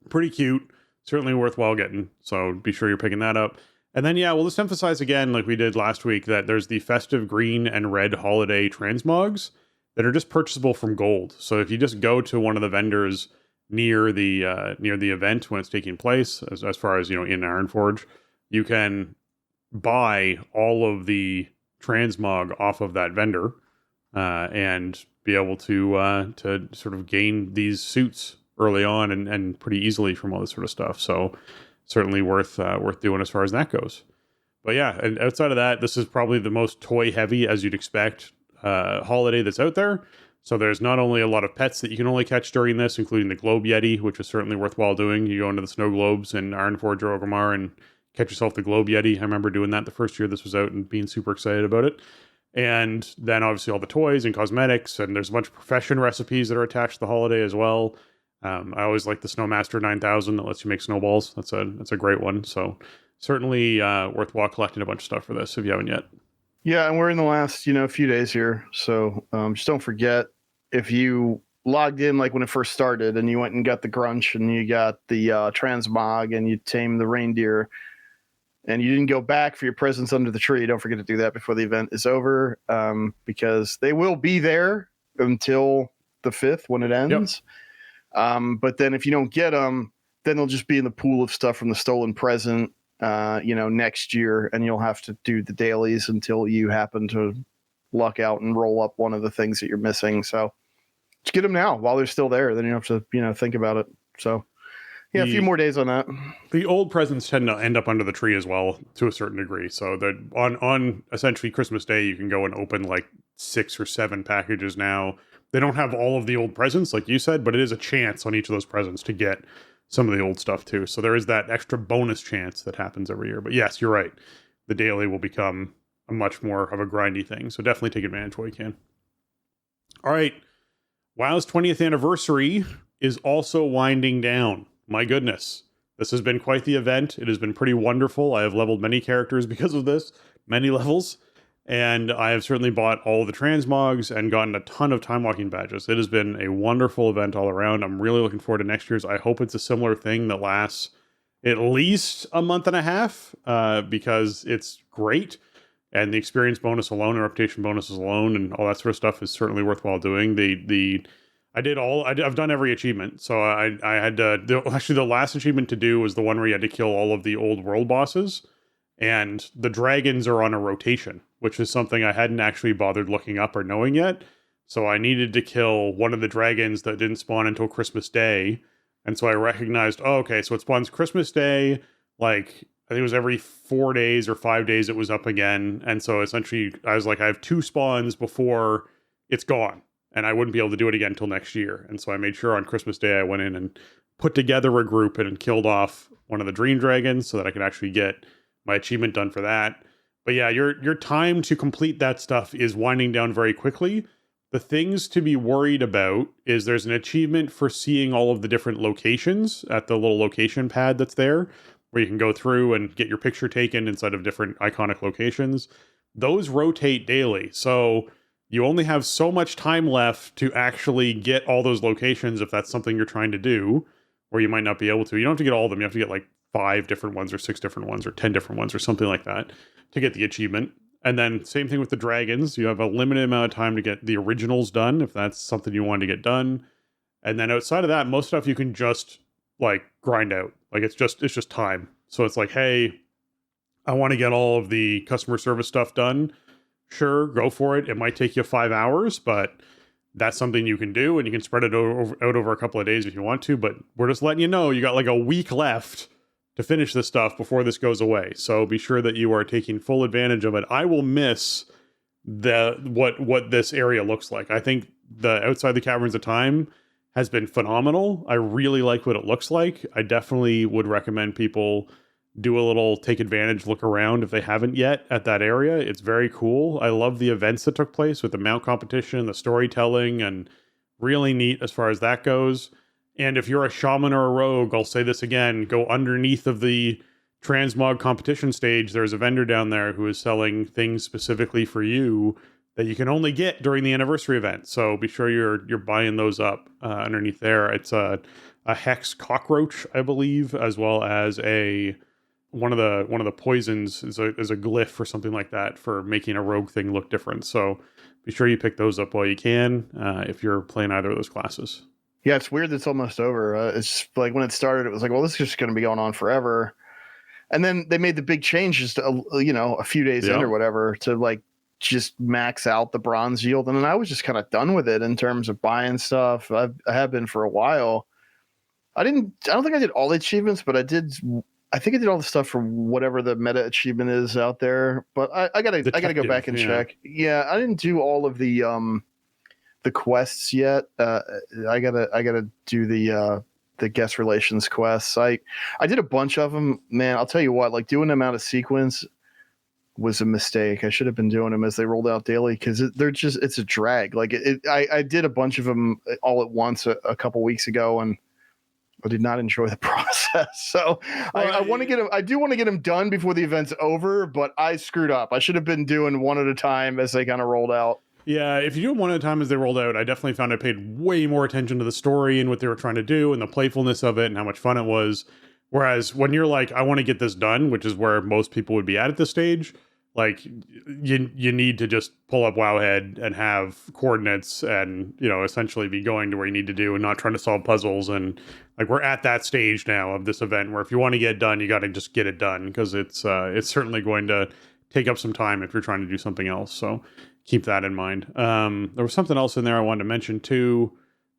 Pretty cute, certainly worthwhile getting. So be sure you're picking that up. And then, we'll just emphasize again, like we did last week, that there's the festive green and red holiday transmogs that are just purchasable from gold. So if you just go to one of the vendors near the event when it's taking place, as far as, in Ironforge, you can buy all of the transmog off of that vendor and be able to sort of gain these suits early on and pretty easily from all this sort of stuff. So certainly worth doing as far as that goes. But and outside of that, this is probably the most toy heavy, as you'd expect, holiday that's out there. So there's not only a lot of pets that you can only catch during this, including the Globe Yeti, which is certainly worthwhile doing. You go into the Snow Globes in Ironforge or Orgrimmar and catch yourself the Globe Yeti. I remember doing that the first year this was out and being super excited about it. And then obviously all the toys and cosmetics, and there's a bunch of profession recipes that are attached to the holiday as well. I always like the Snowmaster 9000 that lets you make snowballs. That's a great one. So certainly worthwhile collecting a bunch of stuff for this if you haven't yet. Yeah, and we're in the last few days here, so just don't forget, if you logged in like when it first started and you went and got the Grunch and you got the transmog and you tamed the reindeer and you didn't go back for your presents under the tree, don't forget to do that before the event is over, because they will be there until the 5th when it ends. Yep. But then if you don't get them, then they'll just be in the pool of stuff from the stolen present, next year, and you'll have to do the dailies until you happen to luck out and roll up one of the things that you're missing. So just get them now while they're still there. Then you don't have to, think about it. So a few more days on that. The old presents tend to end up under the tree as well, to a certain degree. So that on essentially Christmas Day, you can go and open like 6 or 7 packages now. They don't have all of the old presents, like you said, but it is a chance on each of those presents to get some of the old stuff too. So there is that extra bonus chance that happens every year. But yes, you're right. The daily will become a much more of a grindy thing. So definitely take advantage while you can. All right. WoW's 20th anniversary is also winding down. My goodness. This has been quite the event. It has been pretty wonderful. I have leveled many characters because of this, many levels. And I have certainly bought all of the transmogs and gotten a ton of time walking badges. It has been a wonderful event all around. I'm really looking forward to next year's. I hope it's a similar thing that lasts at least a month and a half, because it's great. And the experience bonus alone and reputation bonuses alone and all that sort of stuff is certainly worthwhile doing. I've done every achievement. So I had the last achievement to do was the one where you had to kill all of the old world bosses. And the dragons are on a rotation, which is something I hadn't actually bothered looking up or knowing yet. So I needed to kill one of the dragons that didn't spawn until Christmas Day. And so I recognized, okay, so it spawns Christmas Day, like I think it was every 4 days or 5 days it was up again. And so essentially I was like, I have 2 spawns before it's gone, and I wouldn't be able to do it again until next year. And so I made sure on Christmas Day I went in and put together a group and killed off one of the Dream Dragons so that I could actually get my achievement done for that. But yeah, your time to complete that stuff is winding down very quickly. The things to be worried about is there's an achievement for seeing all of the different locations at the little location pad that's there, where you can go through and get your picture taken inside of different iconic locations. Those rotate daily. So you only have so much time left to actually get all those locations if that's something you're trying to do, or you might not be able to. You don't have to get all of them. You have to get like 5 different ones or 6 different ones or 10 different ones or something like that to get the achievement. And then same thing with the dragons. You have a limited amount of time to get the originals done if that's something you want to get done. And then outside of that, most stuff you can just like grind out. Like it's just time. So it's like, hey, I want to get all of the customer service stuff done. Sure, go for it. It might take you 5 hours, but that's something you can do, and you can spread it out over a couple of days if you want to. But we're just letting you know you got like a week left to finish this stuff before this goes away. So be sure that you are taking full advantage of it. I will miss what this area looks like. I think the Outside the Caverns of Time has been phenomenal. I really like what it looks like. I definitely would recommend people do a little take advantage, look around if they haven't yet at that area. It's very cool. I love the events that took place with the mount competition, the storytelling, and really neat as far as that goes. And if you're a shaman or a rogue, I'll say this again, go underneath of the transmog competition stage. There's a vendor down there who is selling things specifically for you that you can only get during the anniversary event. So be sure you're buying those up underneath there. It's a hex cockroach, I believe, as well as one of the poisons is a glyph or something like that for making a rogue thing look different. So be sure you pick those up while you can if you're playing either of those classes. Yeah, it's weird that it's almost over. It's like when it started, it was like, well, this is just going to be going on forever. And then they made the big changes to, a few days in or whatever to like just max out the bronze yield. And then I was just kind of done with it in terms of buying stuff. I have been for a while. I don't think I did all the achievements, but I think I did all the stuff for whatever the meta achievement is out there. But I gotta go back and check. Yeah, I didn't do all of the quests yet. I gotta do the guest relations quests. I did a bunch of them. Man, I'll tell you what, like doing them out of sequence was a mistake. I should have been doing them as they rolled out daily because it's a drag. Like I did a bunch of them all at once a couple weeks ago, and I did not enjoy the process. So I want to get them. I do want to get them done before the event's over, but I screwed up. I should have been doing one at a time as they kind of rolled out. Yeah, if you do them one at a time as they rolled out, I definitely found I paid way more attention to the story and what they were trying to do and the playfulness of it and how much fun it was. Whereas when you're like, I want to get this done, which is where most people would be at this stage, like you need to just pull up Wowhead and have coordinates and, essentially be going to where you need to do and not trying to solve puzzles. And like we're at that stage now of this event where if you want to get it done, you got to just get it done because it's certainly going to take up some time if you're trying to do something else. So keep that in mind. There was something else in there I wanted to mention too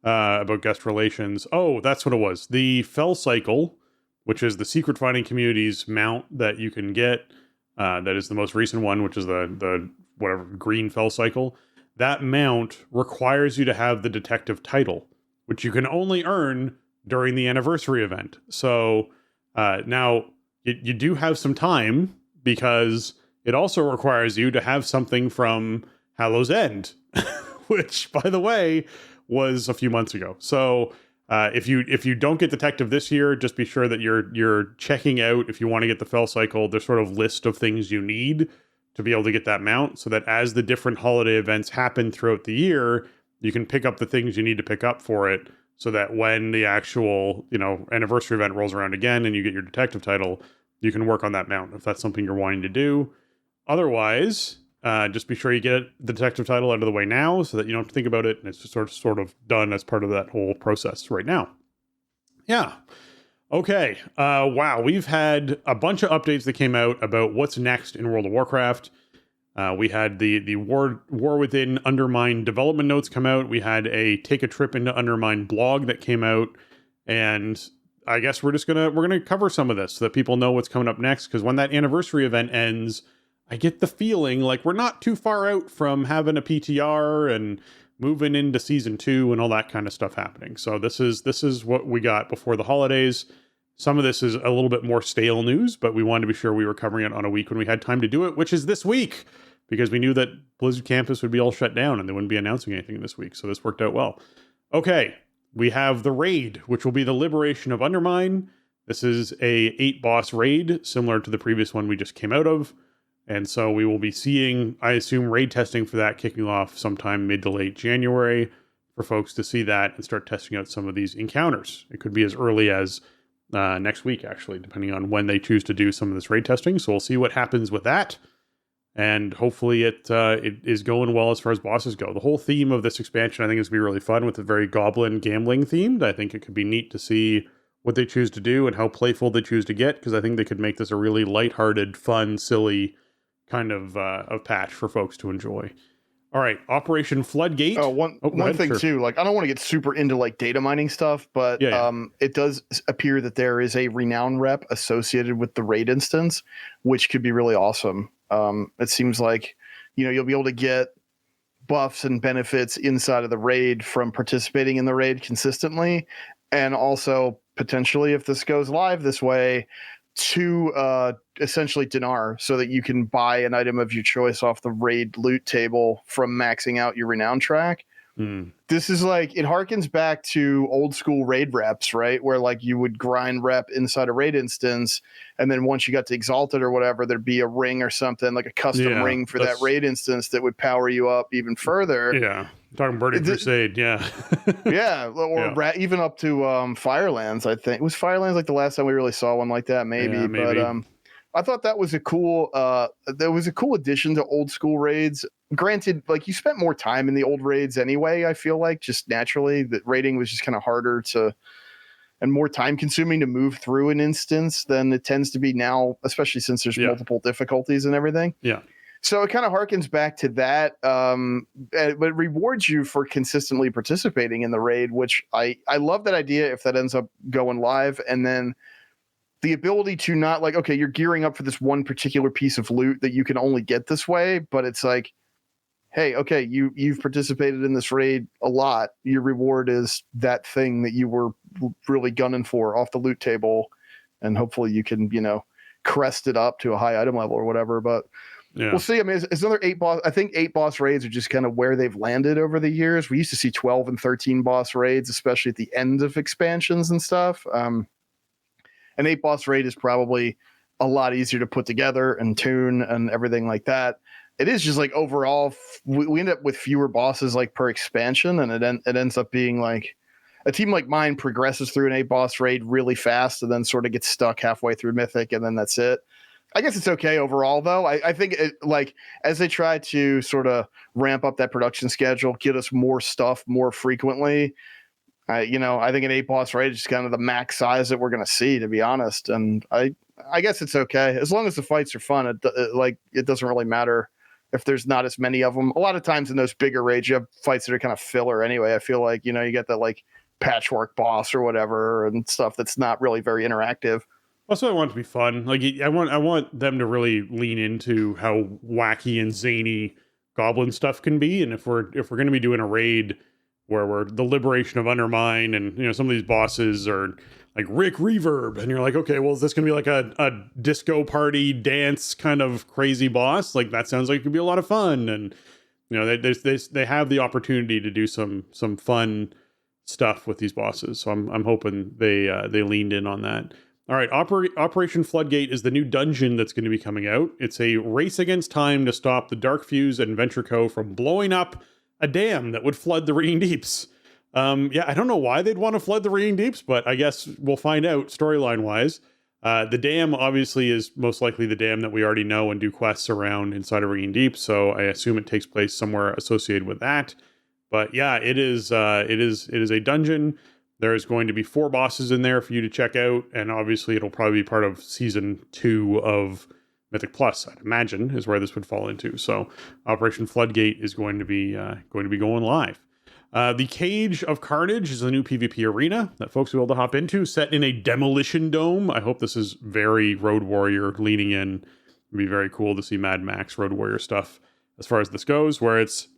about guest relations. Oh, that's what it was. The Fell Cycle, which is the Secret Finding Community's mount that you can get. That is the most recent one, which is the whatever green Fell Cycle. That mount requires you to have the detective title, which you can only earn during the anniversary event. So now you do have some time because it also requires you to have something from Hallow's End, which, by the way, was a few months ago. So if you don't get Detective this year, just be sure that you're checking out, if you want to get the Fell Cycle, there's sort of list of things you need to be able to get that mount, so that as the different holiday events happen throughout the year, you can pick up the things you need to pick up for it, so that when the actual anniversary event rolls around again and you get your Detective title, you can work on that mount if that's something you're wanting to do. Otherwise, just be sure you get the detective title out of the way now so that you don't have to think about it, and it's just sort of done as part of that whole process right now. Yeah. Okay. Wow. We've had a bunch of updates that came out about what's next in World of Warcraft. We had the War Within Undermine development notes come out. We had a Take a Trip into Undermine blog that came out. And I guess we're gonna cover some of this so that people know what's coming up next. Because when that anniversary event ends, I get the feeling like we're not too far out from having a PTR and moving into season 2 and all that kind of stuff happening. So this is what we got before the holidays. Some of this is a little bit more stale news, but we wanted to be sure we were covering it on a week when we had time to do it, which is this week, because we knew that Blizzard Campus would be all shut down and they wouldn't be announcing anything this week. So this worked out well. Okay, we have the raid, which will be the Liberation of Undermine. This is a 8-boss raid, similar to the previous one we just came out of. And so we will be seeing, I assume, raid testing for that kicking off sometime mid to late January for folks to see that and start testing out some of these encounters. It could be as early as next week, actually, depending on when they choose to do some of this raid testing. So we'll see what happens with that. And hopefully it is going well as far as bosses go. The whole theme of this expansion, I think, is going to be really fun with a very goblin gambling themed. I think it could be neat to see what they choose to do and how playful they choose to get, because I think they could make this a really lighthearted, fun, silly kind of patch for folks to enjoy. All right, Operation Floodgate. One thing sure. too, like I don't want to get super into like data mining stuff, but it does appear that there is a renown rep associated with the raid instance, which could be really awesome. It seems like, you'll be able to get buffs and benefits inside of the raid from participating in the raid consistently, and also potentially, if this goes live this way, to essentially dinar, so that you can buy an item of your choice off the raid loot table from maxing out your renown track. This is like, it harkens back to old school raid reps, right? Where like you would grind rep inside a raid instance, and then once you got to Exalted or whatever, there'd be a ring or something, like a custom ring for that raid instance that would power you up even further. Yeah. Talking Burning Crusade, yeah. Yeah, or even up to Firelands, I think. Was Firelands like the last time we really saw one like that? Maybe. Yeah, maybe. But I thought that was a cool addition to old school raids. Granted, like you spent more time in the old raids anyway, I feel like, just naturally. The raiding was just kind of harder to and more time consuming to move through an instance than it tends to be now, especially since there's multiple difficulties and everything. Yeah. So it kind of harkens back to that, but rewards you for consistently participating in the raid, which I love that idea if that ends up going live. And then the ability to not like, okay, you're gearing up for this one particular piece of loot that you can only get this way, but it's like, hey, okay, you've participated in this raid a lot. Your reward is that thing that you were really gunning for off the loot table, and hopefully you can, crest it up to a high item level or whatever. But we'll see. I mean, it's another 8 boss. I think 8 boss raids are just kind of where they've landed over the years. We used to see 12 and 13 boss raids, especially at the end of expansions and stuff. An 8 boss raid is probably a lot easier to put together and tune and everything like that. It is just like overall, we end up with fewer bosses like per expansion, and it ends up being like a team like mine progresses through an 8 boss raid really fast and then sort of gets stuck halfway through Mythic, and then that's it. I guess it's okay overall, though. I think like as they try to sort of ramp up that production schedule, get us more stuff more frequently. I think an 8 boss raid is just kind of the max size that we're going to see, to be honest. And I guess it's okay as long as the fights are fun. It doesn't really matter if there's not as many of them. A lot of times in those bigger raids, you have fights that are kind of filler anyway. I feel like, you get that like patchwork boss or whatever and stuff that's not really very interactive. Also, I want it to be fun. Like I want them to really lean into how wacky and zany goblin stuff can be. And if we're going to be doing a raid where we're the Liberation of Undermine, and some of these bosses are like Rick Reverb, and you're like, okay, well, is this going to be like a disco party dance kind of crazy boss? Like that sounds like it could be a lot of fun. And they have the opportunity to do some fun stuff with these bosses. So I'm hoping they leaned in on that. All right, Operation Floodgate is the new dungeon that's going to be coming out. It's a race against time to stop the Dark Fuse and Venture Co. from blowing up a dam that would flood the Ringing Deeps. I don't know why they'd want to flood the Ringing Deeps, but I guess we'll find out storyline-wise. The dam obviously is most likely the dam that we already know and do quests around inside of Ringing Deep, so I assume it takes place somewhere associated with that. But yeah, it is a dungeon. There's going to be 4 bosses in there for you to check out, and obviously it'll probably be part of Season 2 of Mythic Plus, I'd imagine, is where this would fall into. So Operation Floodgate is going to be going live. The Cage of Carnage is a new PvP arena that folks will be able to hop into, set in a demolition dome. I hope this is very Road Warrior leaning in. It'd be very cool to see Mad Max Road Warrior stuff as far as this goes, where it's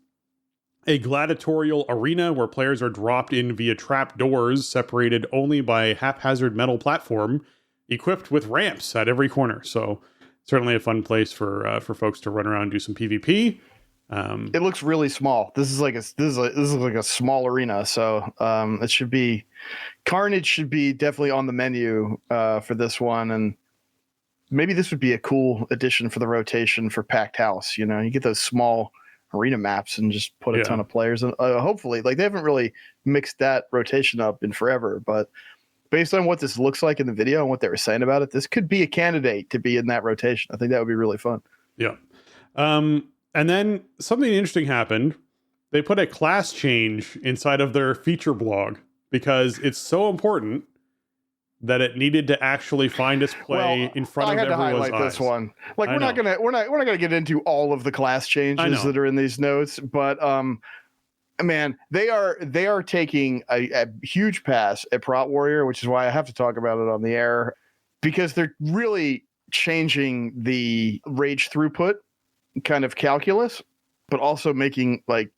a gladiatorial arena where players are dropped in via trap doors separated only by a haphazard metal platform equipped with ramps at every corner. So certainly a fun place for folks to run around and do some PvP. It looks really small. This is like a small arena, so it should be Carnage should be definitely on the menu for this one, and maybe this would be a cool addition for the rotation for Packed House. You know, you get those small arena maps and just put a ton of players, and hopefully, like, they haven't really mixed that rotation up in forever, but based on what this looks like in the video and what they were saying about it, this could be a candidate to be in that rotation. I think that would be really fun. Yeah. And then something interesting happened. They put a class change inside of their feature blog because it's so important that it needed to actually find its play in front of everyone's eyes. I had to highlight this one. Like, we're not gonna get into all of the class changes that are in these notes, but man, they are taking a huge pass at Prot Warrior, which is why I have to talk about it on the air, because they're really changing the rage throughput kind of calculus, but also making, like,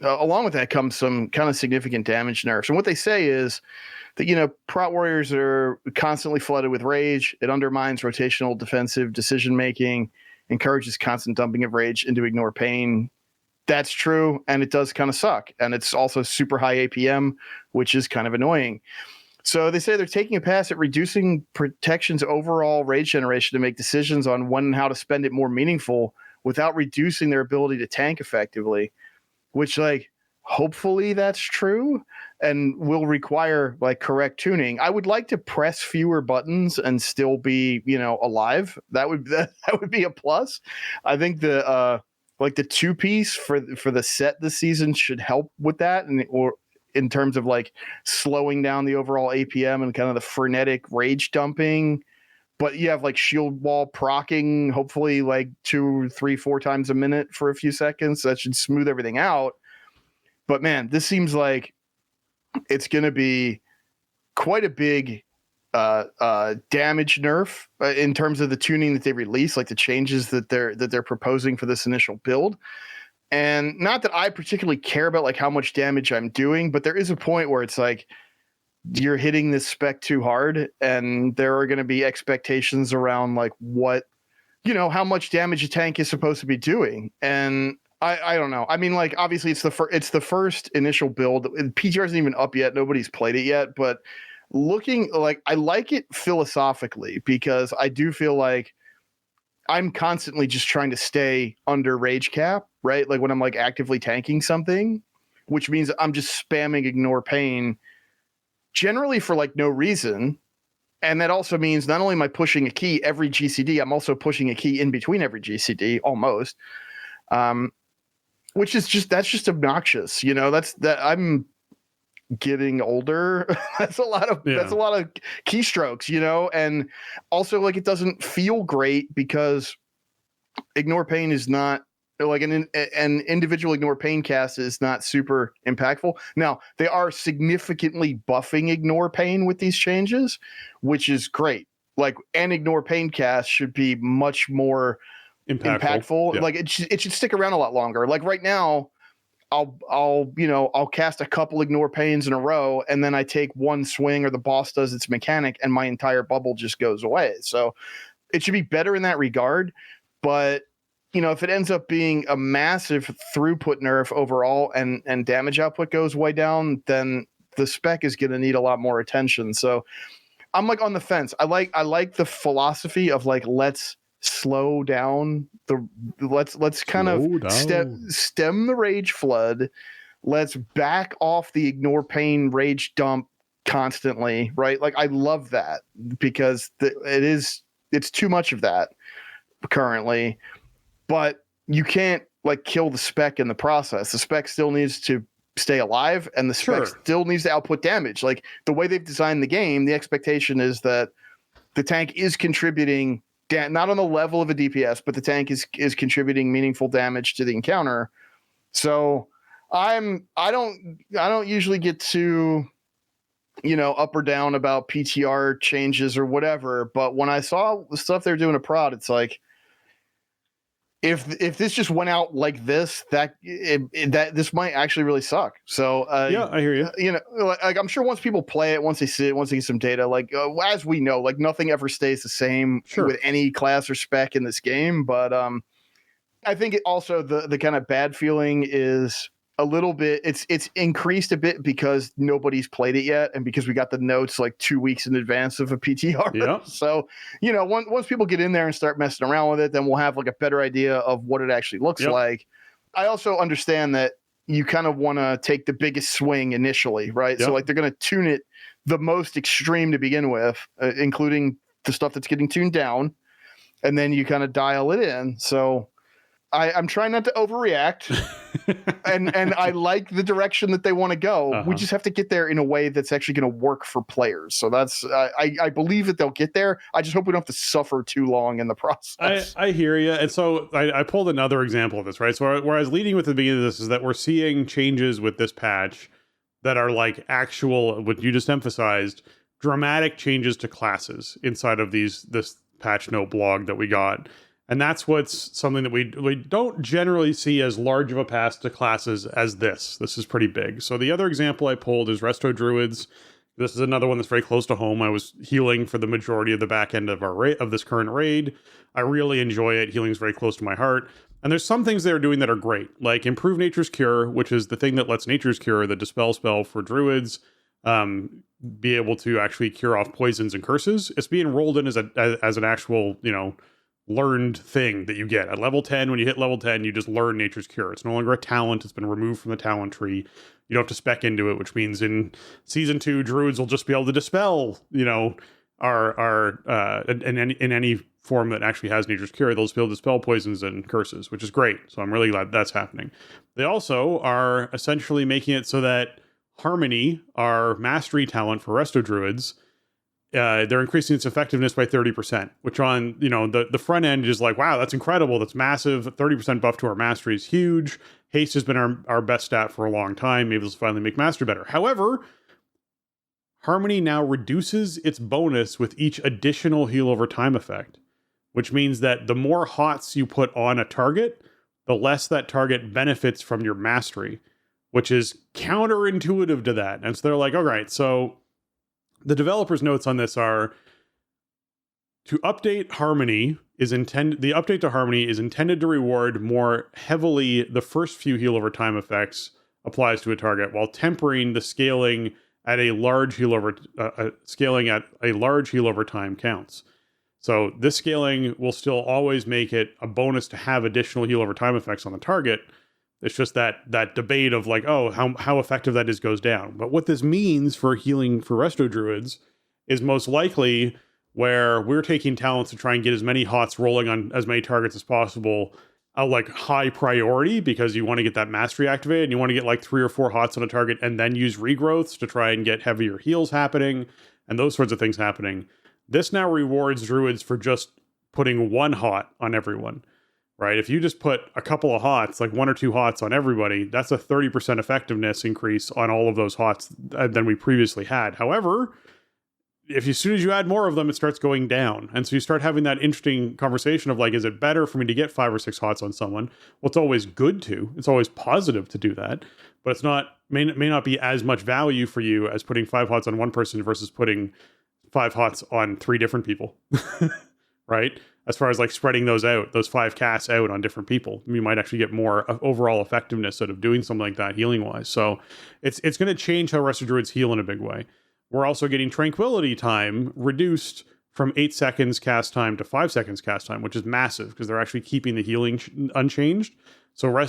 along with that comes some kind of significant damage nerfs. And what they say is that, you know, Prot Warriors are constantly flooded with rage. It undermines rotational defensive decision making, encourages constant dumping of rage into ignore pain. That's true, and it does kind of suck. And it's also super high APM, which is kind of annoying. So they say they're taking a pass at reducing protection's overall rage generation to make decisions on when and how to spend it more meaningful without reducing their ability to tank effectively, which, like, hopefully that's true and will require, like, correct tuning. I would like to press fewer buttons and still be, you know, alive. That would be a plus. I think the 2-piece for the set this season should help with that, or in terms of, like, slowing down the overall APM and kind of the frenetic rage dumping. But you have, like, shield wall procking, hopefully, like, 2, 3, 4 times a minute for a few seconds. That should smooth everything out. But man, this seems like it's going to be quite a big damage nerf in terms of the tuning that they release, like the changes that they're proposing for this initial build. And not that I particularly care about, like, how much damage I'm doing, but there is a point where it's like, you're hitting this spec too hard, and there are going to be expectations around, like, what, you know, how much damage a tank is supposed to be doing. And I don't know. I mean, like, obviously it's the first initial build. PTR isn't even up yet. Nobody's played it yet, but looking, like, I like it philosophically, because I do feel like I'm constantly just trying to stay under rage cap, right? Like, when I'm, like, actively tanking something, which means I'm just spamming ignore pain generally for, like, no reason. And that also means not only am I pushing a key every GCD, I'm also pushing a key in between every GCD almost. Which is that's just obnoxious. You know, that I'm getting older. That's a lot of keystrokes, you know, and also, like, it doesn't feel great because ignore pain is not, like, an individual ignore pain cast is not super impactful. Now, they are significantly buffing ignore pain with these changes, which is great. Like, an ignore pain cast should be much more impactful. Yeah. Like, it should stick around a lot longer. Like, right now, I'll cast a couple ignore pains in a row, and then I take one swing, or the boss does its mechanic, and my entire bubble just goes away. So it should be better in that regard. But, you know, if it ends up being a massive throughput nerf overall and damage output goes way down, then the spec is going to need a lot more attention. So I'm, like, on the fence. I like the philosophy of, like, let's slow down let's kind of stem the rage flood. Let's back off the ignore pain rage dump constantly, right? Like, I love that, because it's too much of that currently, but you can't, like, kill the spec in the process. The spec still needs to stay alive, and the spec still needs to output damage. Like, the way they've designed the game, the expectation is that the tank is contributing not on the level of a DPS, but the tank is contributing meaningful damage to the encounter. So I don't usually get too, up or down about PTR changes or whatever. But when I saw the stuff they're doing to prod, it's like, if this just went out like this, that this might actually really suck. So yeah, I hear you. Like I'm sure once people play it, once they see it, once they get some data, like as we know, like nothing ever stays the same with any class or spec in this game. But I think it also the kind of bad feeling is a little bit. It's increased a bit because nobody's played it yet, and because we got the notes like 2 weeks in advance of a PTR. Yeah. So once people get in there and start messing around with it, then we'll have like a better idea of what it actually looks like. I also understand that you kind of want to take the biggest swing initially, right? So like they're going to tune it the most extreme to begin with, including the stuff that's getting tuned down, and then you kind of dial it in. So I'm trying not to overreact, and I like the direction that they want to go. We just have to get there in a way that's actually going to work for players. So that's I believe that they'll get there. I just hope we don't have to suffer too long in the process. I hear you. And so I pulled another example of this, right? So where I was leading with the beginning of this is that we're seeing changes with this patch that are like actual, what you just emphasized, dramatic changes to classes inside of this patch note blog that we got. And that's what's something that we don't generally see as large of a pass to classes as this. This is pretty big. So the other example I pulled is Resto Druids. This is another one that's very close to home. I was healing for the majority of the back end of of this current raid. I really enjoy it. Healing is very close to my heart. And there's some things they're doing that are great, like Improve Nature's Cure, which is the thing that lets Nature's Cure, the Dispel spell for Druids, be able to actually cure off poisons and curses. It's being rolled in as an actual, learned thing that you get at level 10. When you hit level 10, you just learn Nature's Cure. It's no longer a talent. It's been removed from the talent tree. You don't have to spec into it, which means in season 2, druids will just be able to dispel, in any form that actually has Nature's Cure. They'll just be able to dispel poisons and curses, which is great. So I'm really glad that's happening. They also are essentially making it so that Harmony, our mastery talent for Resto Druids, they're increasing its effectiveness by 30%, which on, the front end is like, wow, that's incredible. That's massive. 30% buff to our mastery is huge. Haste has been our best stat for a long time. Maybe this will finally make mastery better. However, Harmony now reduces its bonus with each additional heal over time effect, which means that the more hots you put on a target, the less that target benefits from your mastery, which is counterintuitive to that. And so they're like, all right, so the developers' notes on this are to update Harmony the update to Harmony is intended to reward more heavily the first few heal over time effects applies to a target, while tempering the scaling at a large heal over time counts. So this scaling will still always make it a bonus to have additional heal over time effects on the target. It's just that debate of like, oh, how effective that is goes down. But what this means for healing for Resto Druids is most likely where we're taking talents to try and get as many hots rolling on as many targets as possible, like high priority, because you want to get that mastery activated and you want to get like 3 or 4 hots on a target and then use regrowths to try and get heavier heals happening and those sorts of things happening. This now rewards Druids for just putting 1 hot on everyone. Right, if you just put a couple of hots, like 1 or 2 hots on everybody, that's a 30% effectiveness increase on all of those hots than we previously had. However, if as soon as you add more of them, it starts going down. And so you start having that interesting conversation of like, is it better for me to get 5 or 6 hots on someone? Well, it's always good to. It's always positive to do that. But it's may not be as much value for you as putting 5 hots on one person versus putting 5 hots on 3 different people. Right? As far as like spreading those 5 casts out on different people, you might actually get more overall effectiveness out of doing something like that healing wise. So it's going to change how Resto Druids heal in a big way. We're also getting Tranquility time reduced from 8 seconds cast time to 5 seconds cast time, which is massive because they're actually keeping the healing unchanged. So we're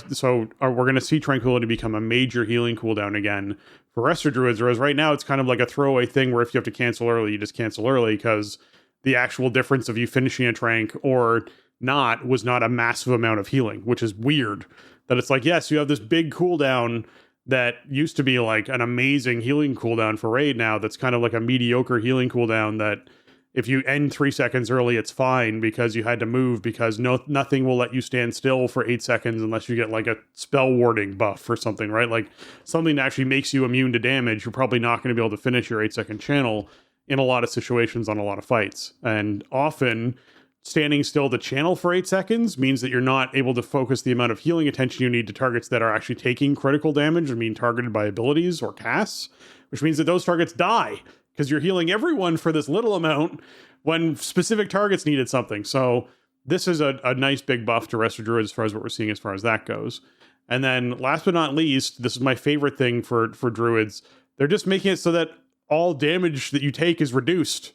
going to see Tranquility become a major healing cooldown again for Resto Druids, whereas right now it's kind of like a throwaway thing where if you have to cancel early, you just cancel early because the actual difference of you finishing a trank or not was not a massive amount of healing, which is weird. That it's like, yes, you have this big cooldown that used to be like an amazing healing cooldown for raid now that's kind of like a mediocre healing cooldown that if you end 3 seconds early, it's fine because you had to move, because nothing will let you stand still for 8 seconds unless you get like a spell warding buff or something, right? Like something that actually makes you immune to damage. You're probably not going to be able to finish your 8-second channel in a lot of situations on a lot of fights. And often standing still to channel for 8 seconds means that you're not able to focus the amount of healing attention you need to targets that are actually taking critical damage and being targeted by abilities or casts, which means that those targets die because you're healing everyone for this little amount when specific targets needed something. So this is a nice big buff to Resto Druid as far as what we're seeing as far as that goes. And then last but not least, this is my favorite thing for Druids. They're just making it so that all damage that you take is reduced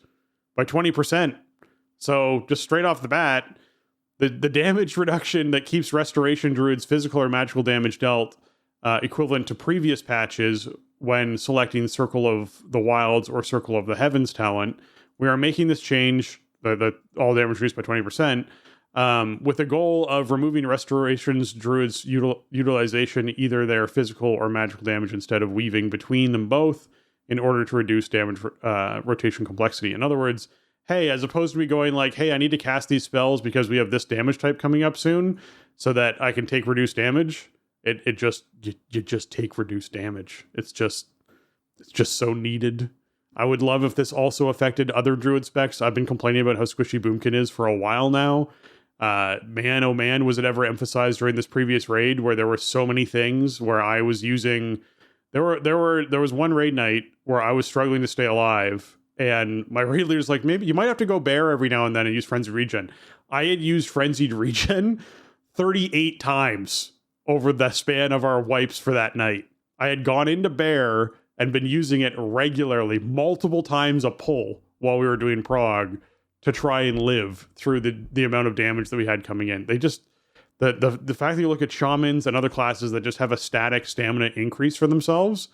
by 20%. So just straight off the bat, the damage reduction that keeps Restoration Druids physical or magical damage dealt equivalent to previous patches when selecting Circle of the Wilds or Circle of the Heavens talent, we are making this change, the all damage reduced by 20%, with the goal of removing Restoration's Druids' utilization, either their physical or magical damage, instead of weaving between them both in order to reduce damage rotation complexity. In other words, hey, as opposed to me going like, hey, I need to cast these spells because we have this damage type coming up soon so that I can take reduced damage, you just take reduced damage. It's just so needed. I would love if this also affected other Druid specs. I've been complaining about how squishy Boomkin is for a while now. Man, oh man, was it ever emphasized during this previous raid where there were so many things where I was using... There was one raid night where I was struggling to stay alive, and my raid leader's like, maybe you might have to go bear every now and then and use Frenzied Regen. I had used Frenzied Regen 38 times over the span of our wipes for that night. I had gone into bear and been using it regularly, multiple times a pull while we were doing prog to try and live through the amount of damage that we had coming in. They just... The fact that you look at shamans and other classes that just have a static stamina increase for themselves,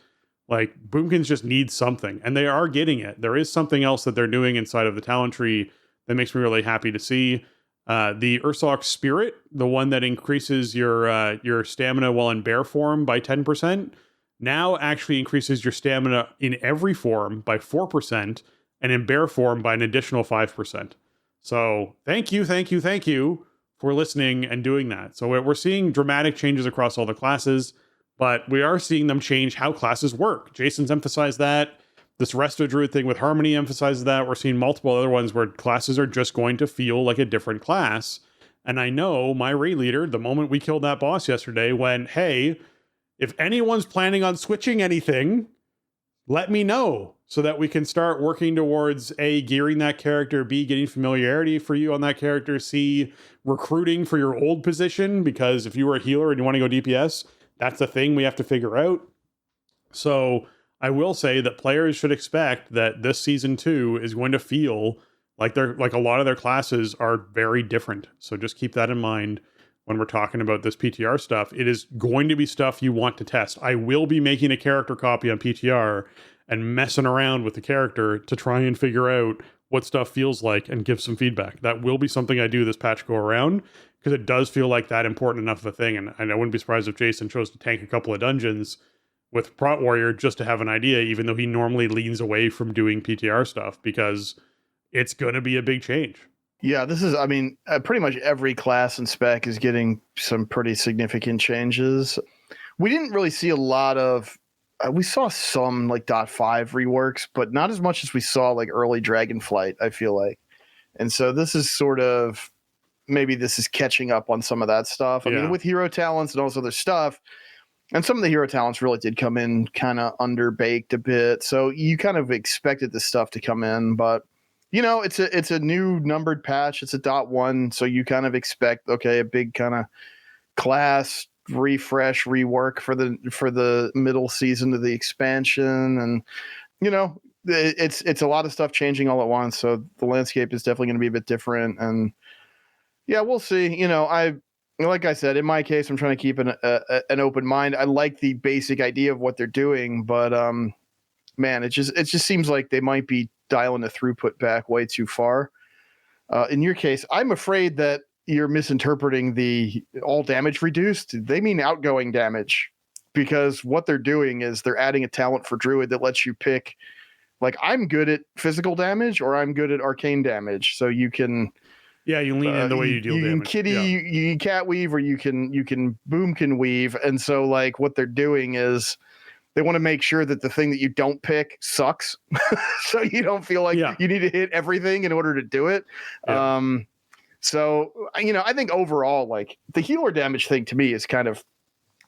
like Boomkins just need something, and they are getting it. There is something else that they're doing inside of the talent tree that makes me really happy to see. The Ursoc Spirit, the one that increases your stamina while in bear form by 10%, now actually increases your stamina in every form by 4%, and in bear form by an additional 5%. So thank you for listening and doing that. So we're seeing dramatic changes across all the classes, but we are seeing them change how classes work. Jason's emphasized that. This Resto Druid thing with Harmony emphasizes that. We're seeing multiple other ones where classes are just going to feel like a different class. And I know my raid leader, the moment we killed that boss yesterday, went, hey, if anyone's planning on switching anything, let me know so that we can start working towards A, gearing that character, B, getting familiarity for you on that character, C, recruiting for your old position, because if you were a healer and you want to go DPS, that's a thing we have to figure out. So I will say that players should expect that this season 2 is going to feel like a lot of their classes are very different. So just keep that in mind when we're talking about this PTR stuff. It is going to be stuff you want to test. I will be making a character copy on PTR and messing around with the character to try and figure out what stuff feels like and give some feedback. That will be something I do this patch go around, because it does feel like that important enough of a thing. And I wouldn't be surprised if Jason chose to tank a couple of dungeons with Prot Warrior just to have an idea, even though he normally leans away from doing PTR stuff, because it's going to be a big change. Yeah, this is, pretty much every class and spec is getting some pretty significant changes. We didn't really see a lot of, we saw some like .5 reworks, but not as much as we saw like early Dragonflight, I feel like. And so this is sort of, maybe this is catching up on some of that stuff. I mean, with hero talents and all this other stuff, and some of the hero talents really did come in kind of underbaked a bit. So you kind of expected this stuff to come in, but you know, it's a new numbered patch. It's a .1, so you kind of expect, okay, a big kind of class refresh, rework for the middle season of the expansion, and you know, it's a lot of stuff changing all at once. So the landscape is definitely going to be a bit different, and yeah, we'll see. You know, like I said, in my case, I'm trying to keep an open mind. I like the basic idea of what they're doing, but man, it just seems like they might be dialing the throughput back way too far. In your case, I'm afraid that you're misinterpreting the all damage reduced. They mean outgoing damage, because what they're doing is they're adding a talent for Druid that lets you pick like I'm good at physical damage or I'm good at arcane damage. So you can you lean in the way you deal you damage. can kitty, you can cat weave, or you can boom can weave. And so like what they're doing is they want to make sure that the thing that you don't pick sucks. So you don't feel like you need to hit everything in order to do it. So, I think overall, like the healer damage thing to me is kind of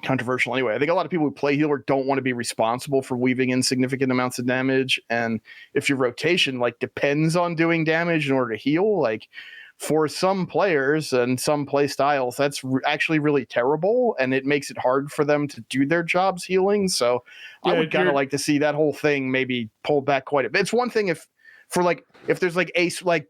controversial anyway. I think a lot of people who play healer don't want to be responsible for weaving in significant amounts of damage. And if your rotation like depends on doing damage in order to heal, like for some players and some play styles, that's actually really terrible. And it makes it hard for them to do their jobs healing. So I would kind of like to see that whole thing maybe pulled back quite a bit. It's one thing if there's like ace, like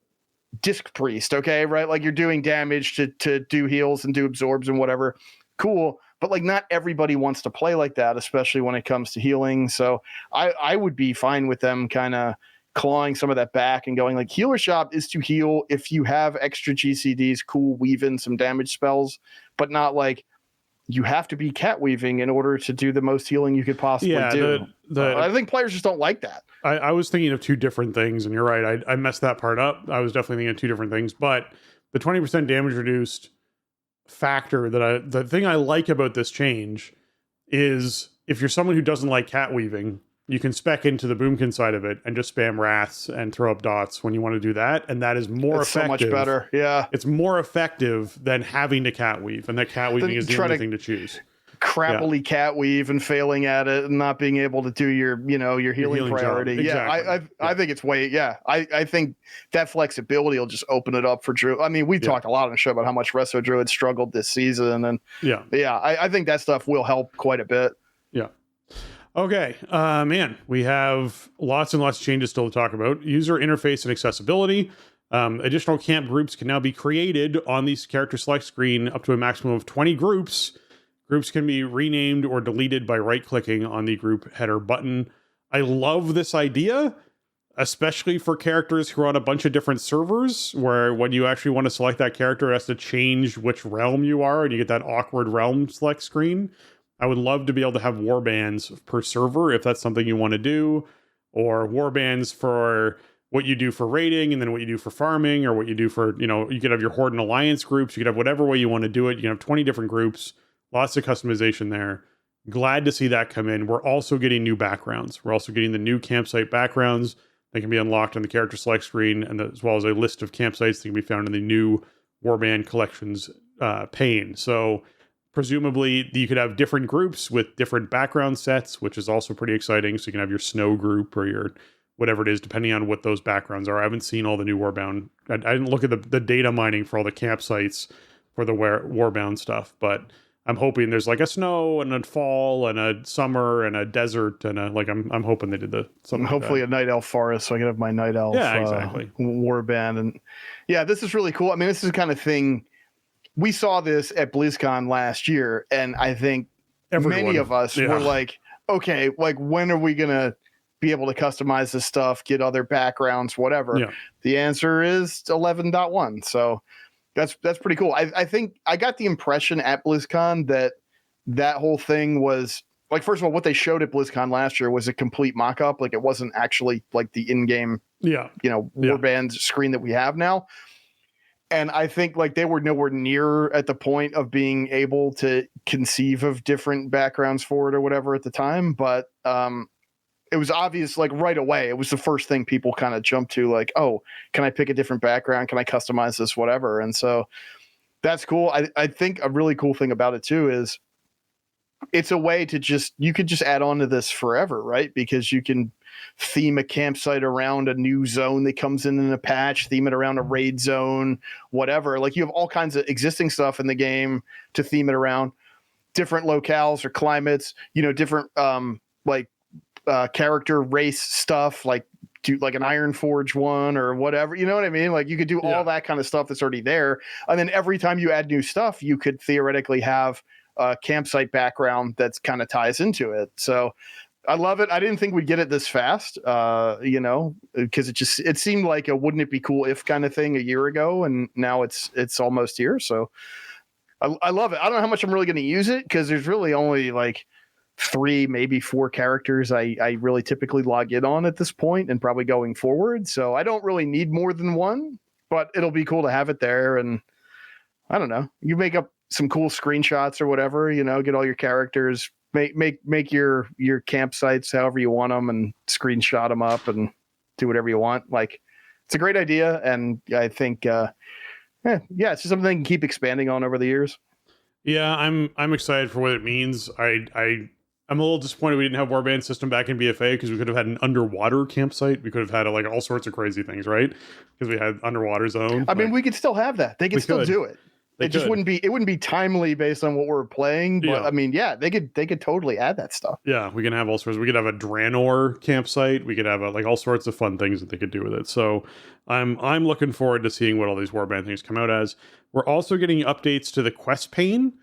disc priest, okay, right? Like you're doing damage to do heals and do absorbs and whatever. Cool. But like not everybody wants to play like that, especially when it comes to healing. So I would be fine with them kind of clawing some of that back and going like healer shop is to heal if you have extra GCDs, cool, weave in some damage spells, but not like you have to be cat weaving in order to do the most healing you could possibly do. I think players just don't like that. I was thinking of two different things, and you're right. I messed that part up. I was definitely thinking of two different things, but the 20% damage reduced factor the thing I like about this change is if you're someone who doesn't like cat weaving, you can spec into the boomkin side of it and just spam wraths and throw up dots when you want to do that, and that is more effective. So much better. Yeah, it's more effective than having to cat weave, and that cat weaving is the only thing to choose. Crappily cat weave and failing at it and not being able to do your healing priority. Exactly. I think it's I think that flexibility will just open it up for Druid. I mean, we talked a lot on the show about how much Resto Druid struggled this season, and I think that stuff will help quite a bit. Yeah. Okay, man, we have lots and lots of changes still to talk about. User interface and accessibility. Additional camp groups can now be created on the character select screen up to a maximum of 20 groups. Groups can be renamed or deleted by right-clicking on the group header button. I love this idea, especially for characters who are on a bunch of different servers, where when you actually want to select that character, it has to change which realm you are, and you get that awkward realm select screen. I would love to be able to have warbands per server if that's something you want to do, or warbands for what you do for raiding and then what you do for farming, or what you do for, you could have your Horde and Alliance groups. You could have whatever way you want to do it. You can have 20 different groups, lots of customization there. Glad to see that come in. We're also getting new backgrounds. We're also getting the new campsite backgrounds that can be unlocked on the character select screen, and as well as a list of campsites that can be found in the new Warband Collections pane. So presumably you could have different groups with different background sets, which is also pretty exciting. So you can have your snow group or your whatever it is, depending on what those backgrounds are. I haven't seen all the new Warbound. I didn't look at the data mining for all the campsites for the Warbound stuff, but I'm hoping there's like a snow and a fall and a summer and a desert and I'm hoping they did something. Hopefully a night elf forest, so I can have my night elf exactly. Warband. And this is really cool. I mean, this is the kind of thing we saw this at BlizzCon last year, and I think many of us were like, okay, like when are we gonna be able to customize this stuff, get other backgrounds, whatever? Yeah. The answer is 11.1. So that's pretty cool. I think I got the impression at BlizzCon that whole thing was like, first of all, what they showed at BlizzCon last year was a complete mock-up. Like it wasn't actually like the in-game, Warband screen that we have now. And I think like they were nowhere near at the point of being able to conceive of different backgrounds for it or whatever at the time. But it was obvious, like right away, it was the first thing people kind of jumped to, like, oh, can I pick a different background? Can I customize this, whatever? And so that's cool. I think a really cool thing about it too is it's a way to you could just add on to this forever, right? Because you can theme a campsite around a new zone that comes in a patch, theme it around a raid zone, whatever. Like you have all kinds of existing stuff in the game to theme it around, different locales or climates, different character race stuff, like do like an Iron Forge one or whatever, you know what I mean? Like you could do all that kind of stuff that's already there. And then every time you add new stuff, you could theoretically have a campsite background that's kind of ties into it. So I love it. I didn't think we'd get it this fast, because it seemed like a wouldn't it be cool if kind of thing a year ago, and now it's almost here. So I love it. I don't know how much I'm really going to use it because there's really only like 3, maybe 4 characters I really typically log in on at this point and probably going forward. So I don't really need more than one, but it'll be cool to have it there. And I don't know, you make up some cool screenshots or whatever, get all your characters, make your campsites however you want them and screenshot them up and do whatever you want. Like, it's a great idea. And I think, it's just something they can keep expanding on over the years. Yeah, I'm excited for what it means. I'm a little disappointed we didn't have warband system back in BFA, because we could have had an underwater campsite. We could have had like all sorts of crazy things, right? Because we had underwater zone. I mean, we could still have that. They could still do it. Just wouldn't be timely based on what we're playing. But yeah. I mean, yeah, they could totally add that stuff. Yeah, we can have all sorts. We could have a Draenor campsite. We could have like all sorts of fun things that they could do with it. So I'm looking forward to seeing what all these warband things come out as. We're also getting updates to the quest pane,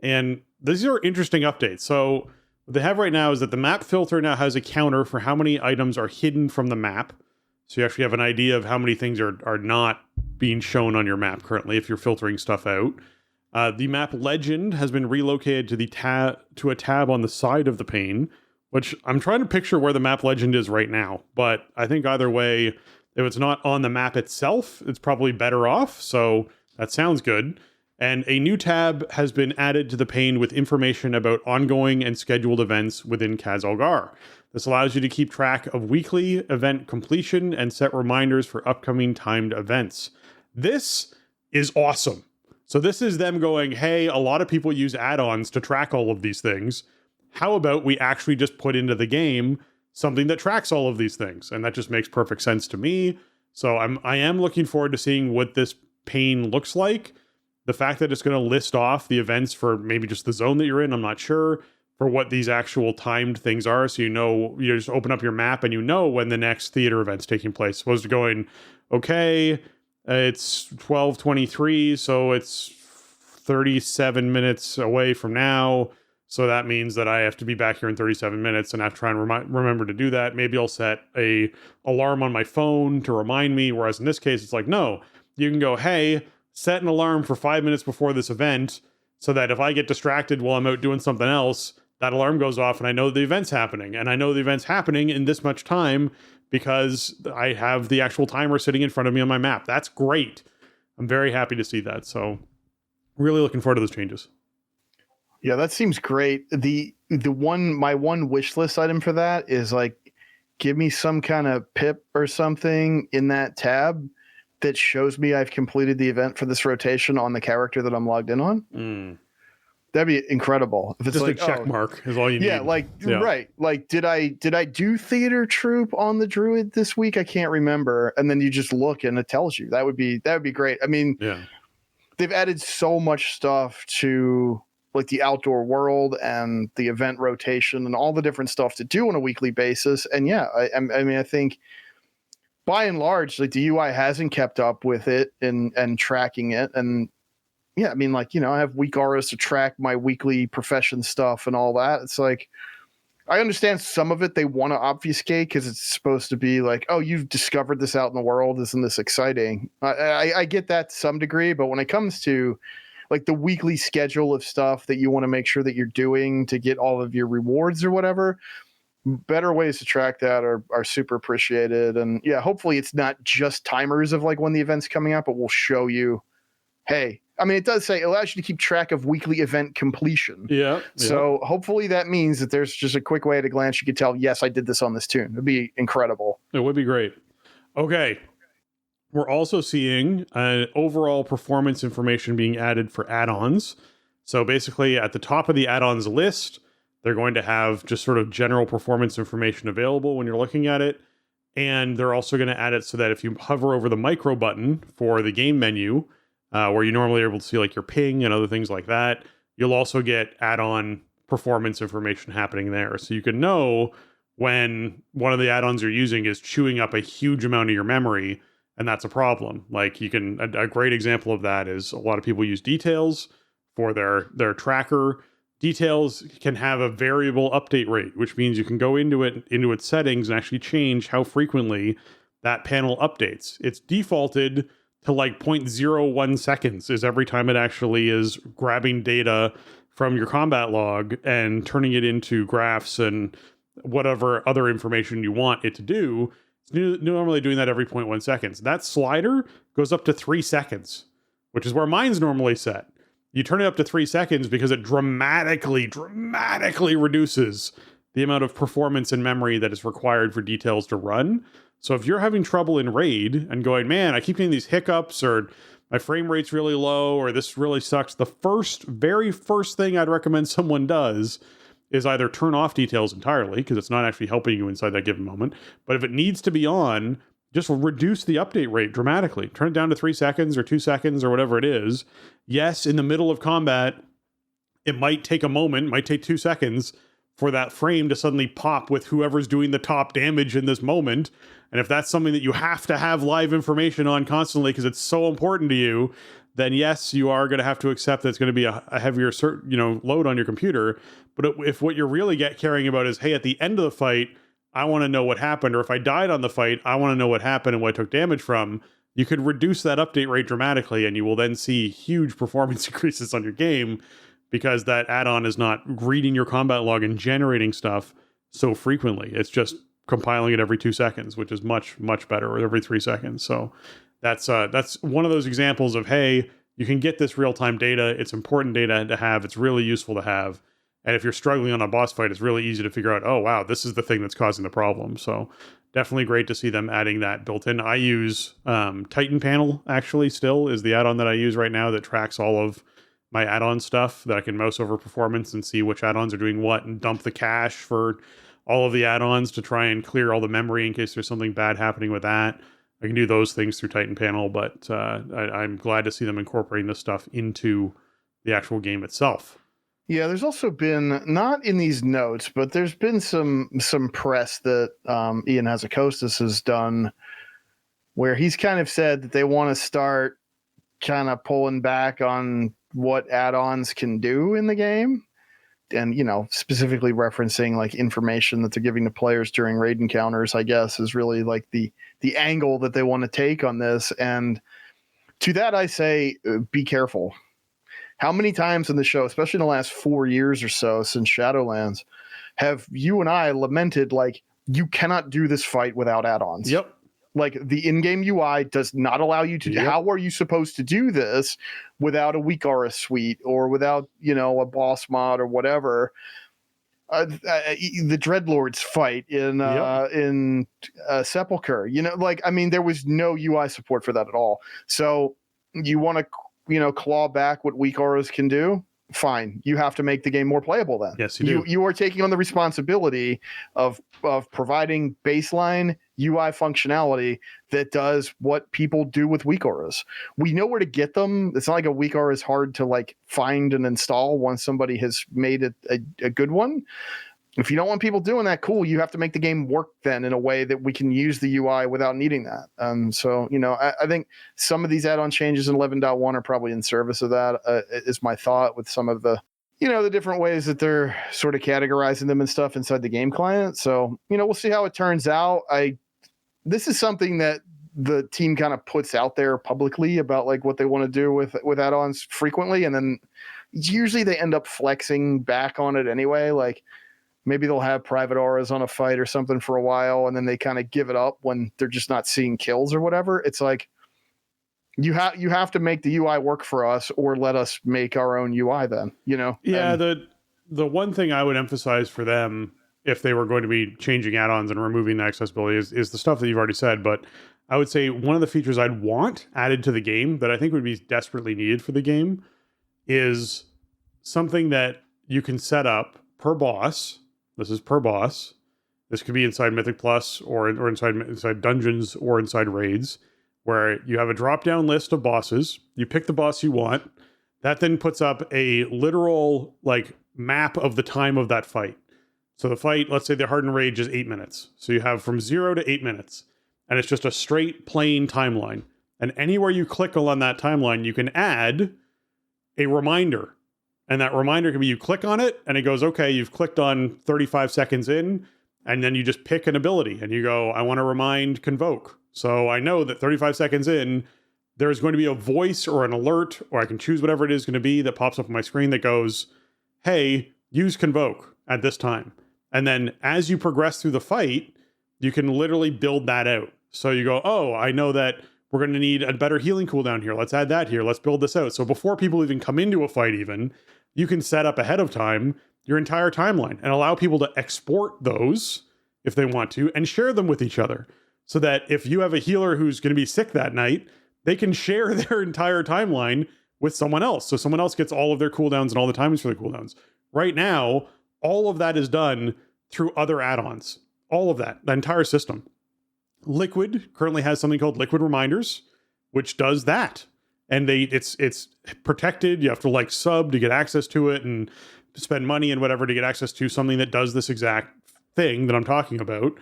and these are interesting updates. So what they have right now is that the map filter now has a counter for how many items are hidden from the map. So you actually have an idea of how many things are not being shown on your map currently if you're filtering stuff out. The map legend has been relocated to a tab on the side of the pane, which I'm trying to picture where the map legend is right now. But I think either way, if it's not on the map itself, it's probably better off. So that sounds good. And a new tab has been added to the pane with information about ongoing and scheduled events within Khaz-Algar. This allows you to keep track of weekly event completion and set reminders for upcoming timed events. This is awesome. So this is them going, hey, a lot of people use add-ons to track all of these things. How about we actually just put into the game something that tracks all of these things? And that just makes perfect sense to me. So I am looking forward to seeing what this pane looks like. The fact that it's going to list off the events for maybe just the zone that you're in, I'm not sure, for what these actual timed things are. So you just open up your map and when the next theater event's taking place. Supposed to going, okay, it's 12:23, so it's 37 minutes away from now. So that means that I have to be back here in 37 minutes, and I have to try and remember to do that. Maybe I'll set a alarm on my phone to remind me. Whereas in this case, it's like, no, you can go, hey, set an alarm for 5 minutes before this event, so that if I get distracted while I'm out doing something else, that alarm goes off and I know the event's happening. And I know the event's happening in this much time because I have the actual timer sitting in front of me on my map. That's great. I'm very happy to see that. So really looking forward to those changes. Yeah, that seems great. My one wish list item for that is like, give me some kind of pip or something in that tab that shows me I've completed the event for this rotation on the character that I'm logged in on. That'd be incredible. If it's just like a check mark is all you need. Yeah, right. Like, did I do theater troop on the druid this week? I can't remember. And then you just look and it tells you. That would be great. I mean, they've added so much stuff to like the outdoor world and the event rotation and all the different stuff to do on a weekly basis. And yeah, I mean, I think by and large, like the UI hasn't kept up with it and tracking it. And yeah, I mean, like, I have week auras to track my weekly profession stuff and all that. It's like, I understand some of it they want to obfuscate because it's supposed to be like, oh, you've discovered this out in the world. Isn't this exciting? I get that to some degree, but when it comes to like the weekly schedule of stuff that you want to make sure that you're doing to get all of your rewards or whatever, better ways to track that are super appreciated. And yeah, hopefully it's not just timers of like when the event's coming out, but we'll show you, hey, I mean, it does say it allows you to keep track of weekly event completion. Yeah. So hopefully that means that there's just a quick way at a glance you can tell, yes, I did this on this tune. It'd be incredible. It would be great. Okay. We're also seeing overall performance information being added for add-ons. So basically at the top of the add-ons list, they're going to have just sort of general performance information available when you're looking at it. And they're also going to add it so that if you hover over the micro button for the game menu, where you normally are able to see like your ping and other things like that, you'll also get add-on performance information happening there. So you can know when one of the add-ons you're using is chewing up a huge amount of your memory, and that's a problem. Like a great example of that is a lot of people use details for their tracker. Details can have a variable update rate, which means you can go into its settings and actually change how frequently that panel updates. It's defaulted to like 0.01 seconds is every time it actually is grabbing data from your combat log and turning it into graphs and whatever other information you want it to do. It's normally doing that every 0.1 seconds. That slider goes up to 3 seconds, which is where mine's normally set. You turn it up to 3 seconds because it dramatically reduces the amount of performance and memory that is required for details to run. So if you're having trouble in raid and going, man, I keep getting these hiccups, or my frame rate's really low, or this really sucks, the very first thing I'd recommend someone does is either turn off details entirely, because it's not actually helping you inside that given moment. But if it needs to be on, just reduce the update rate dramatically. Turn it down to 3 seconds or 2 seconds or whatever it is. Yes, in the middle of combat, it might take a moment, might take 2 seconds for that frame to suddenly pop with whoever's doing the top damage in this moment. And if that's something that you have to have live information on constantly because it's so important to you, then yes, you are going to have to accept that it's going to be a heavier load on your computer. But if what you're really caring about is, hey, at the end of the fight, I want to know what happened, or if I died on the fight, I want to know what happened and what I took damage from, you could reduce that update rate dramatically, and you will then see huge performance increases on your game because that add-on is not reading your combat log and generating stuff so frequently. It's just compiling it every 2 seconds, which is much, much better, or every 3 seconds. So that's one of those examples of, hey, you can get this real-time data. It's important data to have. It's really useful to have. And if you're struggling on a boss fight, it's really easy to figure out, oh, wow, this is the thing that's causing the problem. So definitely great to see them adding that built in. I use Titan Panel, actually, still is the add-on that I use right now that tracks all of my add-on stuff that I can mouse over performance and see which add-ons are doing what and dump the cache for all of the add-ons to try and clear all the memory in case there's something bad happening with that. I can do those things through Titan Panel, but I'm glad to see them incorporating this stuff into the actual game itself. Yeah, there's also been, not in these notes, but there's been some press that Ian Hazzikostas has done where he's kind of said that they want to start kind of pulling back on what add-ons can do in the game. And, specifically referencing like information that they're giving to players during raid encounters, I guess, is really like the angle that they want to take on this. And to that, I say, be careful. How many times in the show, especially in the last 4 years or so since Shadowlands, have you and I lamented, like, you cannot do this fight without add-ons? Yep. Like, the in-game UI does not allow you to. Yep. How are you supposed to do this without a weak aura suite or without, a boss mod or whatever? The Dreadlords fight in Sepulchre, there was no UI support for that at all. So you want to claw back what weak auras can do, fine. You have to make the game more playable then. Yes, you do. You are taking on the responsibility of providing baseline UI functionality that does what people do with weak auras. We know where to get them. It's not like a weak aura is hard to like find and install once somebody has made it a good one. If you don't want people doing that, cool. You have to make the game work then in a way that we can use the UI without needing that. So, I think some of these add-on changes in 11.1 are probably in service of that, is my thought, with some of the, the different ways that they're sort of categorizing them and stuff inside the game client. So, we'll see how it turns out. This is something that the team kind of puts out there publicly about like what they want to do with add-ons frequently. And then usually they end up flexing back on it anyway. Like, maybe they'll have private auras on a fight or something for a while, and then they kind of give it up when they're just not seeing kills or whatever. It's like, you have to make the UI work for us, or let us make our own UI then, Yeah. And the one thing I would emphasize for them, if they were going to be changing add-ons and removing the accessibility, is the stuff that you've already said. But I would say one of the features I'd want added to the game that I think would be desperately needed for the game is something that you can set up per boss. This is per boss. This could be inside Mythic Plus or inside dungeons or inside raids, where you have a drop-down list of bosses. You pick the boss you want. That then puts up a literal like map of the time of that fight. So the fight, let's say the Hardened Rage is 8 minutes. So you have from 0 to 8 minutes. And it's just a straight, plain timeline. And anywhere you click on that timeline, you can add a reminder. And that reminder can be, you click on it and it goes, okay, you've clicked on 35 seconds in, and then you just pick an ability and you go, I want to remind Convoke. So I know that 35 seconds in, there's going to be a voice or an alert, or I can choose whatever it is going to be that pops up on my screen that goes, hey, use Convoke at this time. And then as you progress through the fight, you can literally build that out. So you go, oh, I know that we're going to need a better healing cooldown here. Let's add that here. Let's build this out. So before people even come into a fight even, you can set up ahead of time your entire timeline and allow people to export those if they want to and share them with each other. So that if you have a healer who's going to be sick that night, they can share their entire timeline with someone else. So someone else gets all of their cooldowns and all the timings for the cooldowns. Right now, all of that is done through other add-ons. All of that, the entire system. Liquid currently has something called Liquid Reminders, which does that. And it's protected. You have to like sub to get access to it and spend money and whatever to get access to something that does this exact thing that I'm talking about.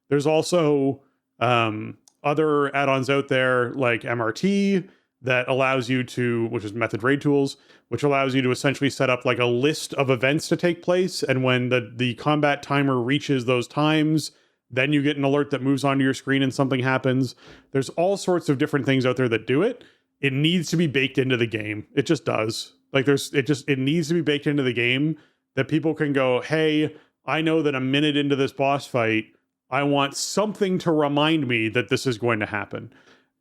There's also other add-ons out there like MRT that allows you to, which is Method Raid Tools, which allows you to essentially set up like a list of events to take place. And when the combat timer reaches those times, then you get an alert that moves onto your screen and something happens. There's all sorts of different things out there that do it. It needs to be baked into the game. It just does. Like it needs to be baked into the game that people can go, hey, I know that a minute into this boss fight, I want something to remind me that this is going to happen.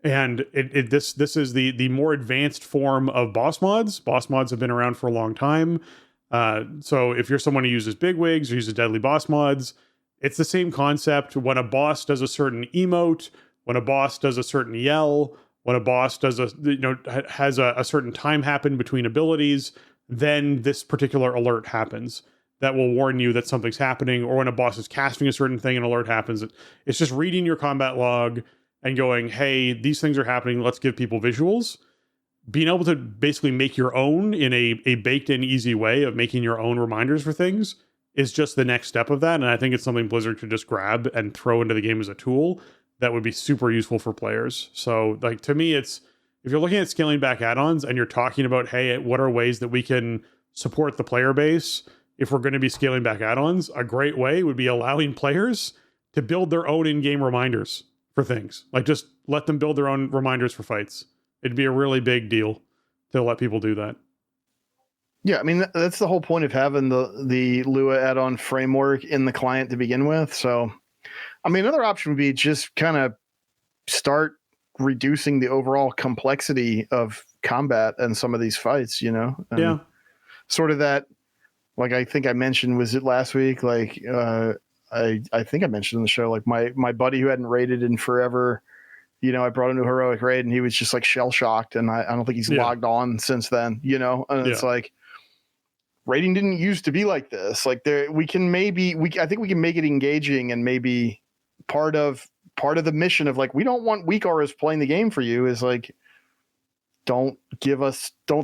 And this is the more advanced form of boss mods. Boss mods have been around for a long time. So if you're someone who uses bigwigs or uses deadly boss mods, it's the same concept. When a boss does a certain emote, when a boss does a certain yell, when a boss does has a certain time happen between abilities, then this particular alert happens. That will warn you that something's happening, or when a boss is casting a certain thing, an alert happens. It's just reading your combat log and going, hey, these things are happening. Let's give people visuals. Being able to basically make your own in a baked-in easy way of making your own reminders for things is just the next step of that. And I think it's something Blizzard could just grab and throw into the game as a tool that would be super useful for players. So like to me, it's if you're looking at scaling back add-ons and you're talking about, hey, what are ways that we can support the player base if we're going to be scaling back add-ons, a great way would be allowing players to build their own in-game reminders for things. Like just let them build their own reminders for fights. It'd be a really big deal to let people do that. Yeah, I mean, that's the whole point of having the Lua add-on framework in the client to begin with. So, I mean, another option would be just kind of start reducing the overall complexity of combat and some of these fights, you know? And yeah. Sort of that, like I think I mentioned, was it last week? Like, I think I mentioned in the show, like my buddy who hadn't raided in forever, you know, I brought him to a heroic raid and he was just like shell shocked. And I don't think he's logged on since then, you know? And it's like, raiding didn't used to be like this. Like I think we can make it engaging, and maybe part of the mission of like, we don't want weak auras playing the game for you is like, don't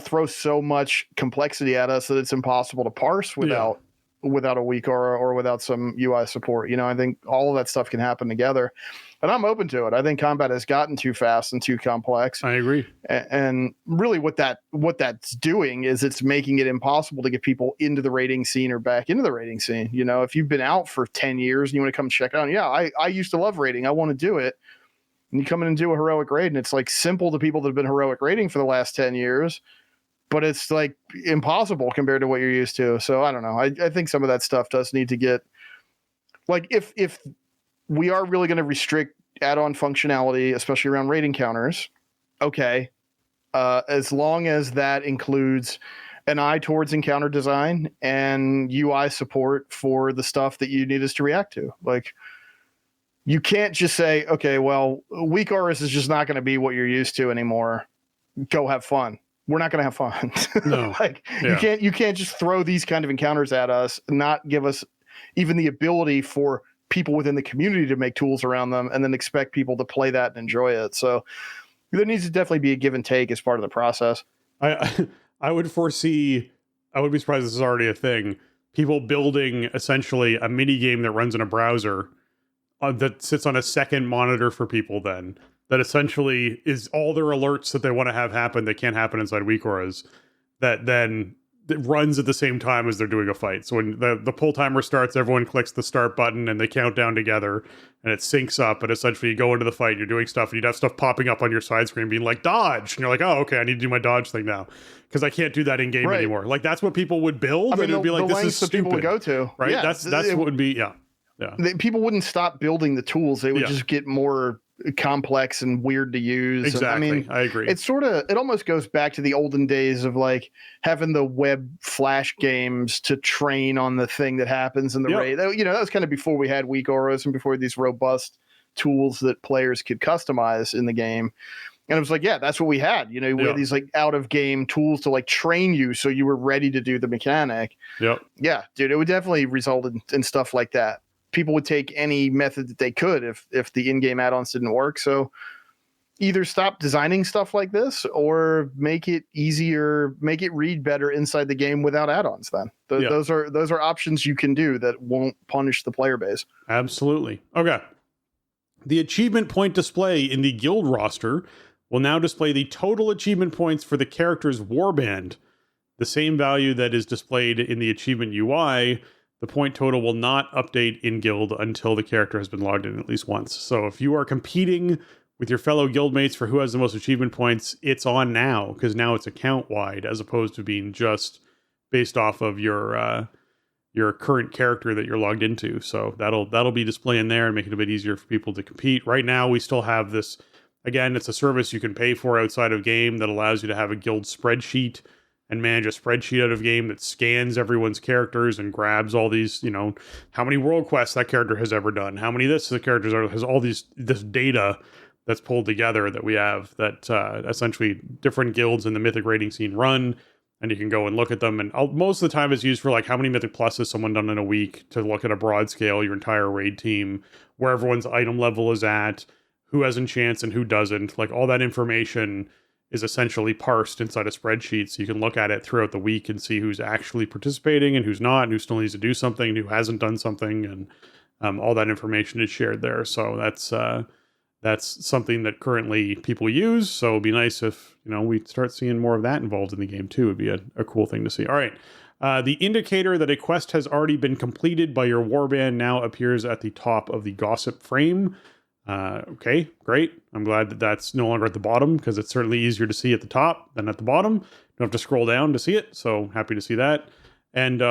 throw so much complexity at us that it's impossible to parse without a weak aura or without some UI support. You know, I think all of that stuff can happen together, and I'm open to it. I think combat has gotten too fast and too complex. I agree. And really what that's doing is it's making it impossible to get people into the raiding scene or back into the raiding scene. You know, if you've been out for 10 years and you want to come check out, I used to love raiding. I want to do it. And you come in and do a heroic raid, and it's like simple to people that have been heroic raiding for the last 10 years, but it's like impossible compared to what you're used to. So I don't know. I think some of that stuff does need to get, like, if we are really going to restrict add-on functionality, especially around raid encounters, okay, as long as that includes an eye towards encounter design and UI support for the stuff that you need us to react to. Like, you can't just say, okay, well, weak auras is just not going to be what you're used to anymore. Go have fun. We're not going to have fun. No. You can't just throw these kind of encounters at us, not give us even the ability for people within the community to make tools around them, and then expect people to play that and enjoy it. So there needs to definitely be a give and take as part of the process. I would foresee, I would be surprised this is already a thing, people building essentially a mini game that runs in a browser that sits on a second monitor for people then, that essentially is all their alerts that they want to have happen that can't happen inside weak auras, that then it runs at the same time as they're doing a fight. So when the pull timer starts, everyone clicks the start button and they count down together and it syncs up. And essentially you go into the fight, and you're doing stuff, and you'd have stuff popping up on your side screen being like, dodge. And you're like, oh, okay, I need to do my dodge thing now because I can't do that in game anymore. Like, that's what people would build. And it would be like, this is stupid. People would go to. Right? Yeah, that's what would be, yeah. People wouldn't stop building the tools. They would just get more complex and weird to use. Exactly. And, I agree. It's it almost goes back to the olden days of like having the web flash games to train on the thing that happens in the raid. You know, that was kind of before we had weak auras and before these robust tools that players could customize in the game. And it was like, yeah, that's what we had. You know, we had these like out of game tools to like train you so you were ready to do the mechanic. Yep. Yeah, dude, it would definitely result in stuff like that. People would take any method that they could if the in-game add-ons didn't work. So either stop designing stuff like this or make it easier, make it read better inside the game without add-ons. Then those are options you can do that won't punish the player base. Absolutely. Okay. The achievement point display in the guild roster will now display the total achievement points for the character's warband, the same value that is displayed in the achievement UI. The point total will not update in guild until the character has been logged in at least once. So if you are competing with your fellow guildmates for who has the most achievement points, it's on now, because now it's account-wide as opposed to being just based off of your current character that you're logged into. So that'll be displaying there and make it a bit easier for people to compete. Right now, we still have this. Again, it's a service you can pay for outside of game that allows you to have a guild spreadsheet and manage a spreadsheet out of game that scans everyone's characters and grabs all these, you know, how many world quests that character has ever done, how many the characters has all this data that's pulled together that we have that essentially different guilds in the Mythic raiding scene run, and you can go and look at them. And most of the time it's used for like how many Mythic Plus has someone done in a week to look at a broad scale, your entire raid team, where everyone's item level is at, who has enchants and who doesn't. Like all that information is essentially parsed inside a spreadsheet, so you can look at it throughout the week and see who's actually participating and who's not, and who still needs to do something, and who hasn't done something, and all that information is shared there. So that's something that currently people use. So it'd be nice if we start seeing more of that involved in the game too. It'd be a cool thing to see. All right, the indicator that a quest has already been completed by your warband now appears at the top of the gossip frame. Okay, great. I'm glad that that's no longer at the bottom, because it's certainly easier to see at the top than at the bottom. Don't have to scroll down to see it, so happy to see that. And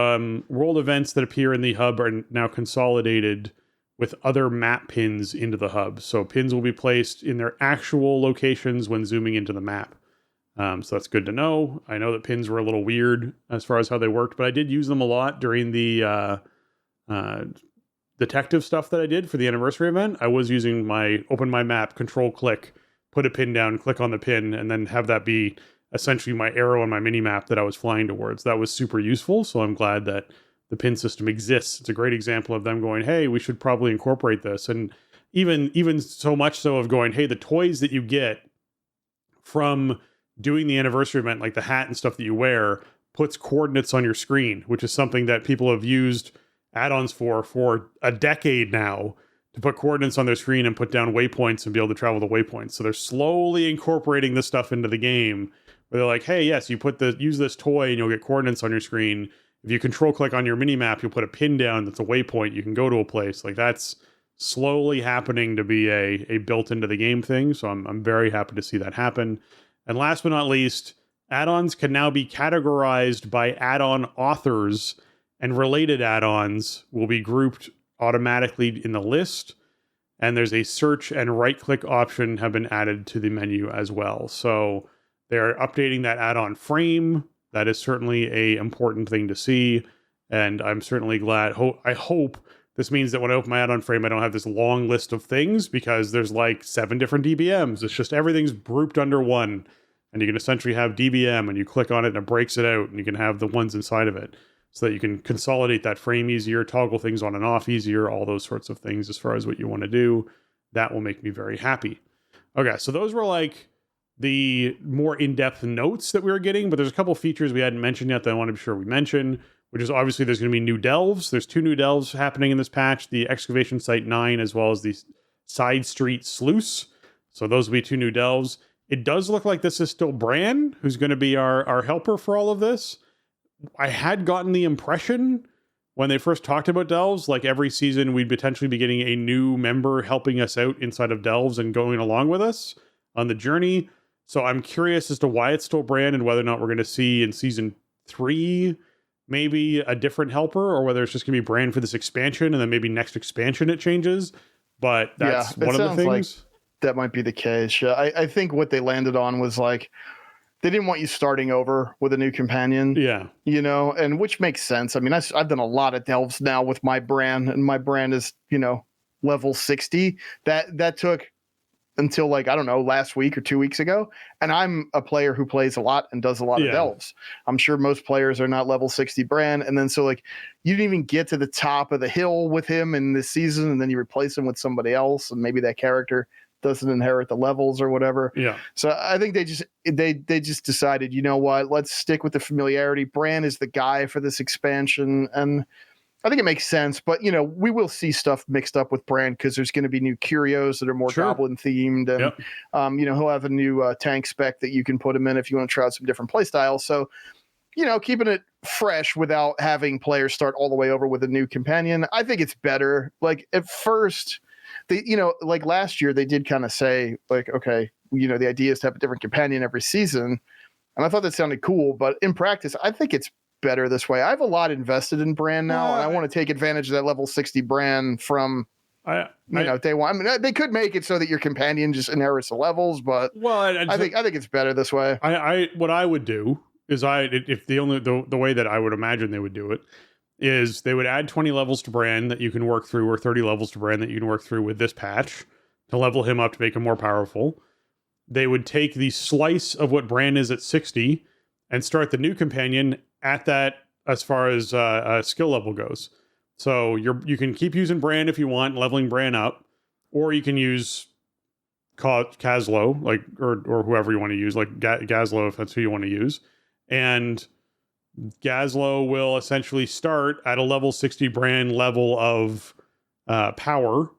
world events that appear in the hub are now consolidated with other map pins into the hub. So pins will be placed in their actual locations when zooming into the map. So that's good to know. I know that pins were a little weird as far as how they worked, but I did use them a lot during the detective stuff that I did for the anniversary event. I was using my open my map, control click, put a pin down, click on the pin, and then have that be essentially my arrow on my mini map that I was flying towards. That was super useful. So I'm glad that the pin system exists. It's a great example of them going, hey, we should probably incorporate this. And even so much so of going, hey, the toys that you get from doing the anniversary event, like the hat and stuff that you wear, puts coordinates on your screen, which is something that people have used add-ons for a decade now, to put coordinates on their screen and put down waypoints and be able to travel the waypoints. So they're slowly incorporating this stuff into the game, where they're like, hey, yes, you use this toy and you'll get coordinates on your screen. If you control click on your mini map, you'll put a pin down that's a waypoint. You can go to a place. Like, that's slowly happening to be a built into the game thing. So I'm very happy to see that happen. And last but not least, add-ons can now be categorized by add-on authors, and related add-ons will be grouped automatically in the list. And there's a search and right-click option have been added to the menu as well. So they're updating that add-on frame. That is certainly a important thing to see. And I'm certainly glad. I hope this means that when I open my add-on frame, I don't have this long list of things, because there's like 7 different DBMs. It's just everything's grouped under one. And you can essentially have DBM, and you click on it and it breaks it out, and you can have the ones inside of it, so that you can consolidate that frame easier, toggle things on and off easier, all those sorts of things as far as what you want to do. That will make me very happy. Okay, so those were like the more in-depth notes that we were getting, but there's a couple features we hadn't mentioned yet that I want to be sure we mention, which is obviously there's going to be new delves. There's 2 new delves happening in this patch, the Excavation Site 9 as well as the Side Street Sluice. So those will be 2 new delves. It does look like this is still Bran, who's going to be our helper for all of this. I had gotten the impression when they first talked about Delves, like every season we'd potentially be getting a new member helping us out inside of Delves and going along with us on the journey. So I'm curious as to why it's still Bran and whether or not we're going to see in season 3 maybe a different helper, or whether it's just going to be Bran for this expansion and then maybe next expansion it changes. But that's one of the things. Like that might be the case. I think what they landed on was like, they didn't want you starting over with a new companion. Yeah. You know, and which makes sense. I mean, I've done a lot of delves now with my brand, and my brand is, you know, level 60. That took until like, I don't know, last week or 2 weeks ago. And I'm a player who plays a lot and does a lot of delves. I'm sure most players are not level 60 brand. And then so like you didn't even get to the top of the hill with him in this season, and then you replace him with somebody else, and maybe that character doesn't inherit the levels or whatever. Yeah. So I think they just decided, you know what, let's stick with the familiarity. Bran is the guy for this expansion, and I think it makes sense. But you know, we will see stuff mixed up with Bran because there's going to be new curios that are more goblin themed, and you know, he'll have a new tank spec that you can put him in if you want to try out some different play styles. So, you know, keeping it fresh without having players start all the way over with a new companion, I think it's better. Like at first, they, you know, like last year they did kind of say like, okay, you know, the idea is to have a different companion every season. And I thought that sounded cool, but in practice, I think it's better this way. I have a lot invested in Bran now, and I want to take advantage of that level 60 Bran from, you know, day one. I mean, they could make it so that your companion just inherits the levels, but I think it's better this way. What I would do is if the way that I would imagine they would do it is they would add 20 levels to Bran that you can work through, or 30 levels to Bran that you can work through with this patch to level him up to make him more powerful. They would take the slice of what Bran is at 60 and start the new companion at that as far as skill level goes. So you can keep using Bran if you want, leveling Bran up, or you can use Kazlo, like or whoever you want to use, like Gazlo if that's who you want to use, and Gazlo will essentially start at a level 60 Bran level of power,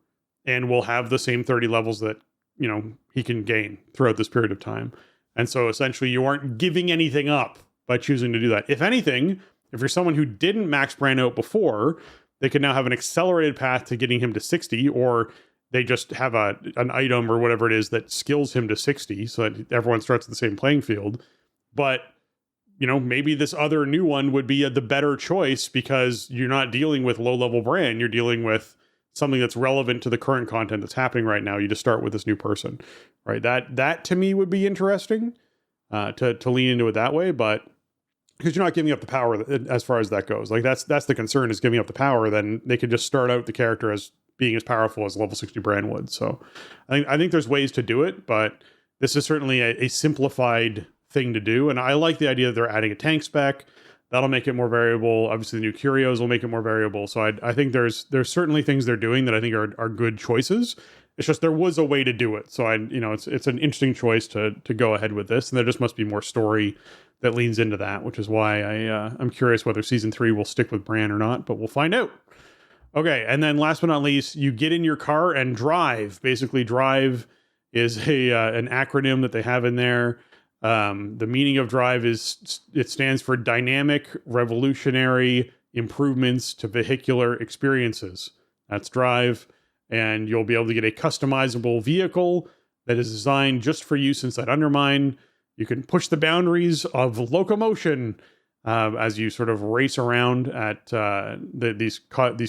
and will have the same 30 levels that, you know, he can gain throughout this period of time. And so essentially you aren't giving anything up by choosing to do that. If anything, if you're someone who didn't max Bran out before, they can now have an accelerated path to getting him to 60, or they just have an item or whatever it is that skills him to 60 so that everyone starts at the same playing field. But you know, maybe this other new one would be the better choice because you're not dealing with low-level Bran. You're dealing with something that's relevant to the current content that's happening right now. You just start with this new person, right? That to me would be interesting to lean into it that way, but because you're not giving up the power as far as that goes. Like that's the concern, is giving up the power. Then they could just start out the character as being as powerful as level 60 Bran would. So I think there's ways to do it, but this is certainly a simplified thing to do, and I like the idea that they're adding a tank spec that'll make it more variable. Obviously the new curios will make it more variable, so I think there's certainly things they're doing that I think are good choices. It's just there was a way to do it, so it's an interesting choice to go ahead with this, and there just must be more story that leans into that, which is why I'm curious whether season 3 will stick with Bran or not, but we'll find out. Okay, and then last but not least, you get in your car and drive. Basically, drive is an acronym that they have in there. The meaning of drive it stands for dynamic revolutionary improvements to vehicular experiences. That's drive, and you'll be able to get a customizable vehicle that is designed just for use inside Undermine. You can push the boundaries of locomotion as you sort of race around at these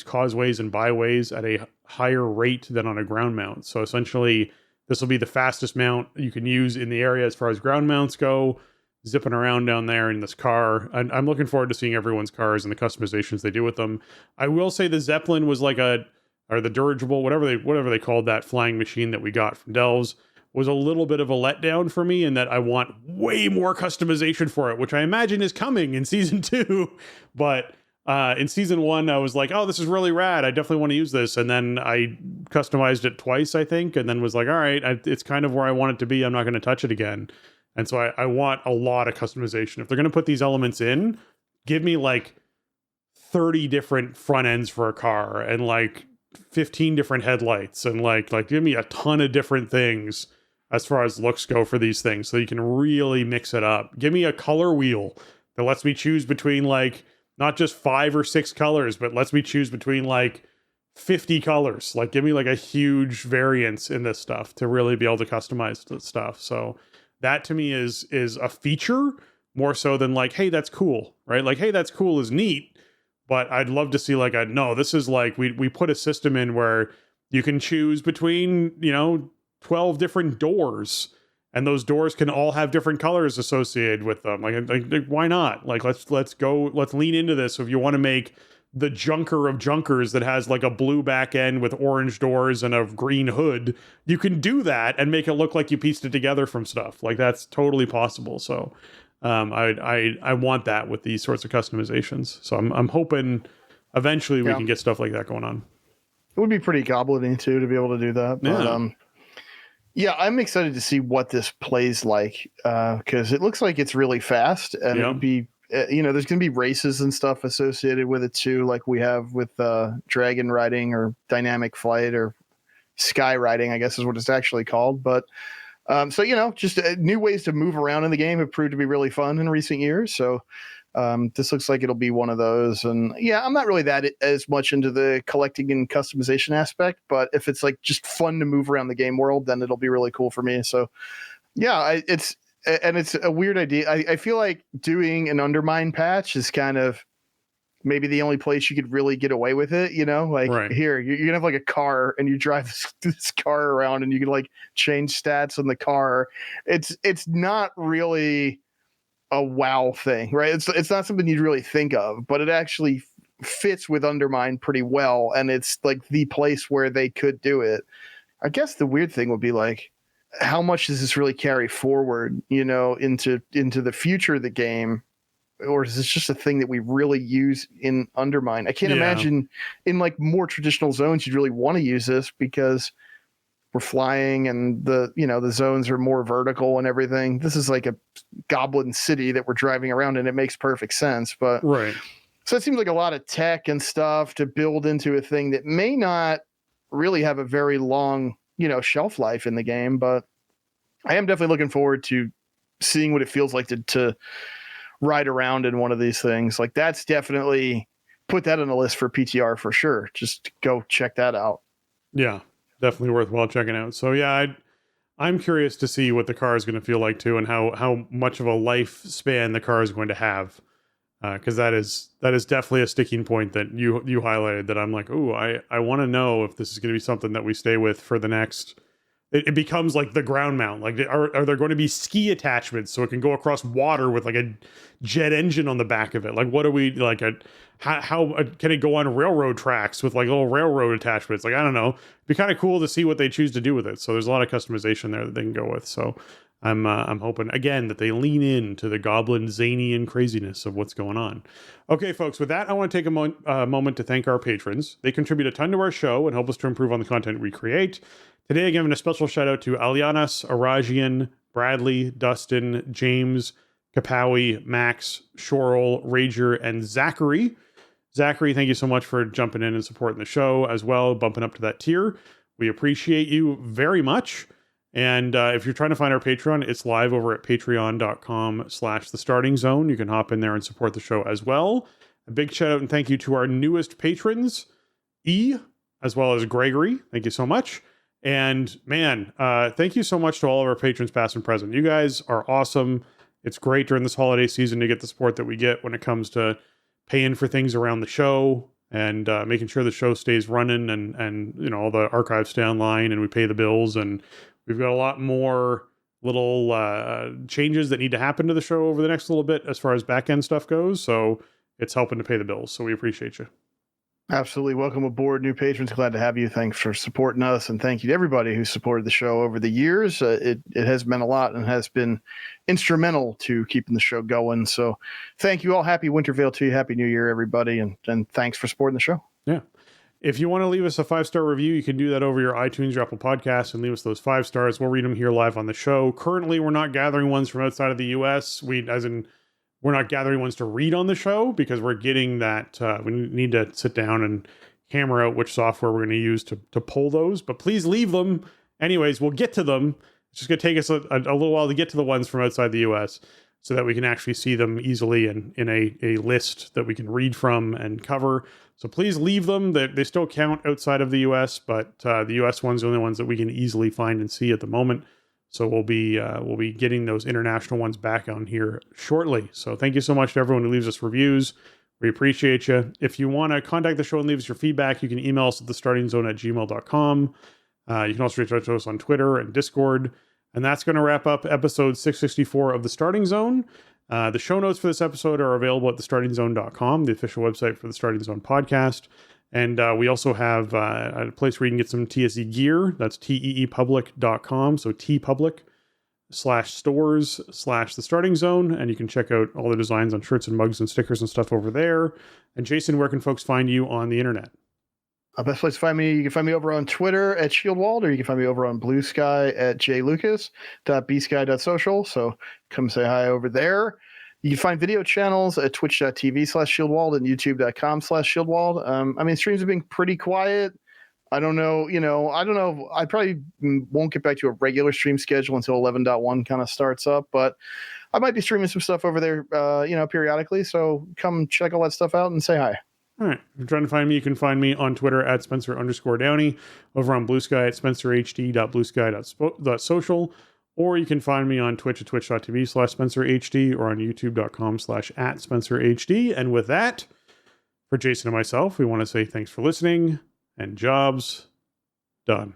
causeways and byways at a higher rate than on a ground mount. So essentially, this will be the fastest mount you can use in the area as far as ground mounts go, zipping around down there in this car. And I'm looking forward to seeing everyone's cars and the customizations they do with them. I will say the Zeppelin was like or the dirigible, whatever they called that flying machine that we got from Delves, was a little bit of a letdown for me in that I want way more customization for it, which I imagine is coming in season 2. But in season 1, I was like, oh, this is really rad. I definitely want to use this. And then I customized it twice, I think, and then was like, all right, it's kind of where I want it to be. I'm not going to touch it again. And so I want a lot of customization. If they're going to put these elements in, give me like 30 different front ends for a car and like 15 different headlights and like give me a ton of different things as far as looks go for these things so you can really mix it up. Give me a color wheel that lets me choose between like not just 5 or 6 colors, but lets me choose between like 50 colors. Like give me like a huge variance in this stuff to really be able to customize the stuff. So that to me is a feature more so than like, hey, that's cool, right? Like, hey, that's cool is neat, but I'd love to see like no, this is like we put a system in where you can choose between, 12 different doors, and those doors can all have different colors associated with them. Like why not? Like let's lean into this. So if you want to make the junker of junkers that has like a blue back end with orange doors and a green hood, you can do that and make it look like you pieced it together from stuff. Like that's totally possible. So I want that with these sorts of customizations. So I'm hoping eventually we can get stuff like that going on. It would be pretty goblin-y too to be able to do that. But yeah, I'm excited to see what this plays like, because it looks like it's really fast, and it would be, there's going to be races and stuff associated with it too, like we have with dragon riding or dynamic flight or sky riding, I guess is what it's actually called. But so, just new ways to move around in the game have proved to be really fun in recent years. So this looks like it'll be one of those. And yeah, I'm not really that as much into the collecting and customization aspect, but if it's like just fun to move around the game world, then it'll be really cool for me. So yeah, it's a weird idea. I feel like doing an Undermine patch is kind of maybe the only place you could really get away with it, like right. Here, you're gonna have like a car and you drive this car around and you can like change stats on the car. It's not really a WoW thing, right? It's not something you'd really think of, but it actually fits with Undermine pretty well, and it's like the place where they could do it. I guess the weird thing would be like, how much does this really carry forward, into the future of the game, or is this just a thing that we really use in Undermine? I can't imagine in like more traditional zones you'd really want to use this, because we're flying and the zones are more vertical and everything. This is like a goblin city that we're driving around in. It makes perfect sense. But right. So it seems like a lot of tech and stuff to build into a thing that may not really have a very long, shelf life in the game. But I am definitely looking forward to seeing what it feels like to ride around in one of these things. Like that's definitely, put that on the list for PTR for sure. Just go check that out. Yeah. Definitely worthwhile checking out. So yeah, I'm curious to see what the car is going to feel like too, and how much of a lifespan the car is going to have, because that is definitely a sticking point that you highlighted. That I'm like, oh, I want to know if this is going to be something that we stay with for the next. It becomes like the ground mount. Like, are there going to be ski attachments so it can go across water with like a jet engine on the back of it? Like, what are we like? How can it go on railroad tracks with like little railroad attachments? Like, I don't know. It'd be kind of cool to see what they choose to do with it. So there's a lot of customization there that they can go with. So I'm hoping again that they lean into the goblin zany and craziness of what's going on. Okay, folks. With that, I want to take a moment to thank our patrons. They contribute a ton to our show and help us to improve on the content we create. Today, I'm giving a special shout out to Alianas, Arajian, Bradley, Dustin, James, Kapawi, Max, Shorel, Rager, and Zachary. Zachary, thank you so much for jumping in and supporting the show as well, bumping up to that tier. We appreciate you very much. And if you're trying to find our Patreon, it's live over at patreon.com/thestartingzone. You can hop in there and support the show as well. A big shout out and thank you to our newest patrons, E, as well as Gregory. Thank you so much. And man, thank you so much to all of our patrons, past and present. You guys are awesome. It's great during this holiday season to get the support that we get when it comes to paying for things around the show and making sure the show stays running and all the archives stay online and we pay the bills. And we've got a lot more little changes that need to happen to the show over the next little bit as far as back end stuff goes. So it's helping to pay the bills. So we appreciate you. Absolutely. Welcome aboard, new patrons. Glad to have you. Thanks for supporting us. And thank you to everybody who supported the show over the years. It has meant a lot and has been instrumental to keeping the show going. So thank you all. Happy Wintervale to you. Happy New Year, everybody. And thanks for supporting the show. Yeah. If you want to leave us a 5-star review, you can do that over your iTunes, your Apple Podcasts, and leave us those 5 stars. We'll read them here live on the show. Currently, we're not gathering ones from outside of the U.S. We're not gathering ones to read on the show because we're getting that. We need to sit down and hammer out which software we're going to use to pull those. But please leave them. Anyways, we'll get to them. It's just going to take us a little while to get to the ones from outside the U.S. so that we can actually see them easily in a list that we can read from and cover. So please leave them. They still count outside of the US, but the US ones are the only ones that we can easily find and see at the moment. So we'll be getting those international ones back on here shortly. So thank you so much to everyone who leaves us reviews. We appreciate you. If you want to contact the show and leave us your feedback, you can email us at thestartingzone@gmail.com. You can also reach out to us on Twitter and Discord. And that's going to wrap up episode 664 of The Starting Zone. The show notes for this episode are available at thestartingzone.com, the official website for the Starting Zone podcast. And we also have a place where you can get some TSE gear. That's teepublic.com. So tpublic/stores/the Starting Zone. And you can check out all the designs on shirts and mugs and stickers and stuff over there. And Jason, where can folks find you on the internet? Best place to find me, you can find me over on Twitter at Shieldwald, or you can find me over on Blue Sky at jlucas.bsky.social. So come say hi over there. You can find video channels at twitch.tv/Shieldwald and youtube.com/Shieldwald. I mean, streams have been pretty quiet. I don't know. I probably won't get back to a regular stream schedule until 11.1 kind of starts up, but I might be streaming some stuff over there, periodically. So come check all that stuff out and say hi. All right. If you're trying to find me, you can find me on Twitter at Spencer_Downey, over on Blue Sky at SpencerHD.bluesky.social, or you can find me on Twitch at twitch.tv/SpencerHD or on youtube.com/@SpencerHD. And with that, for Jason and myself, we want to say thanks for listening and jobs done.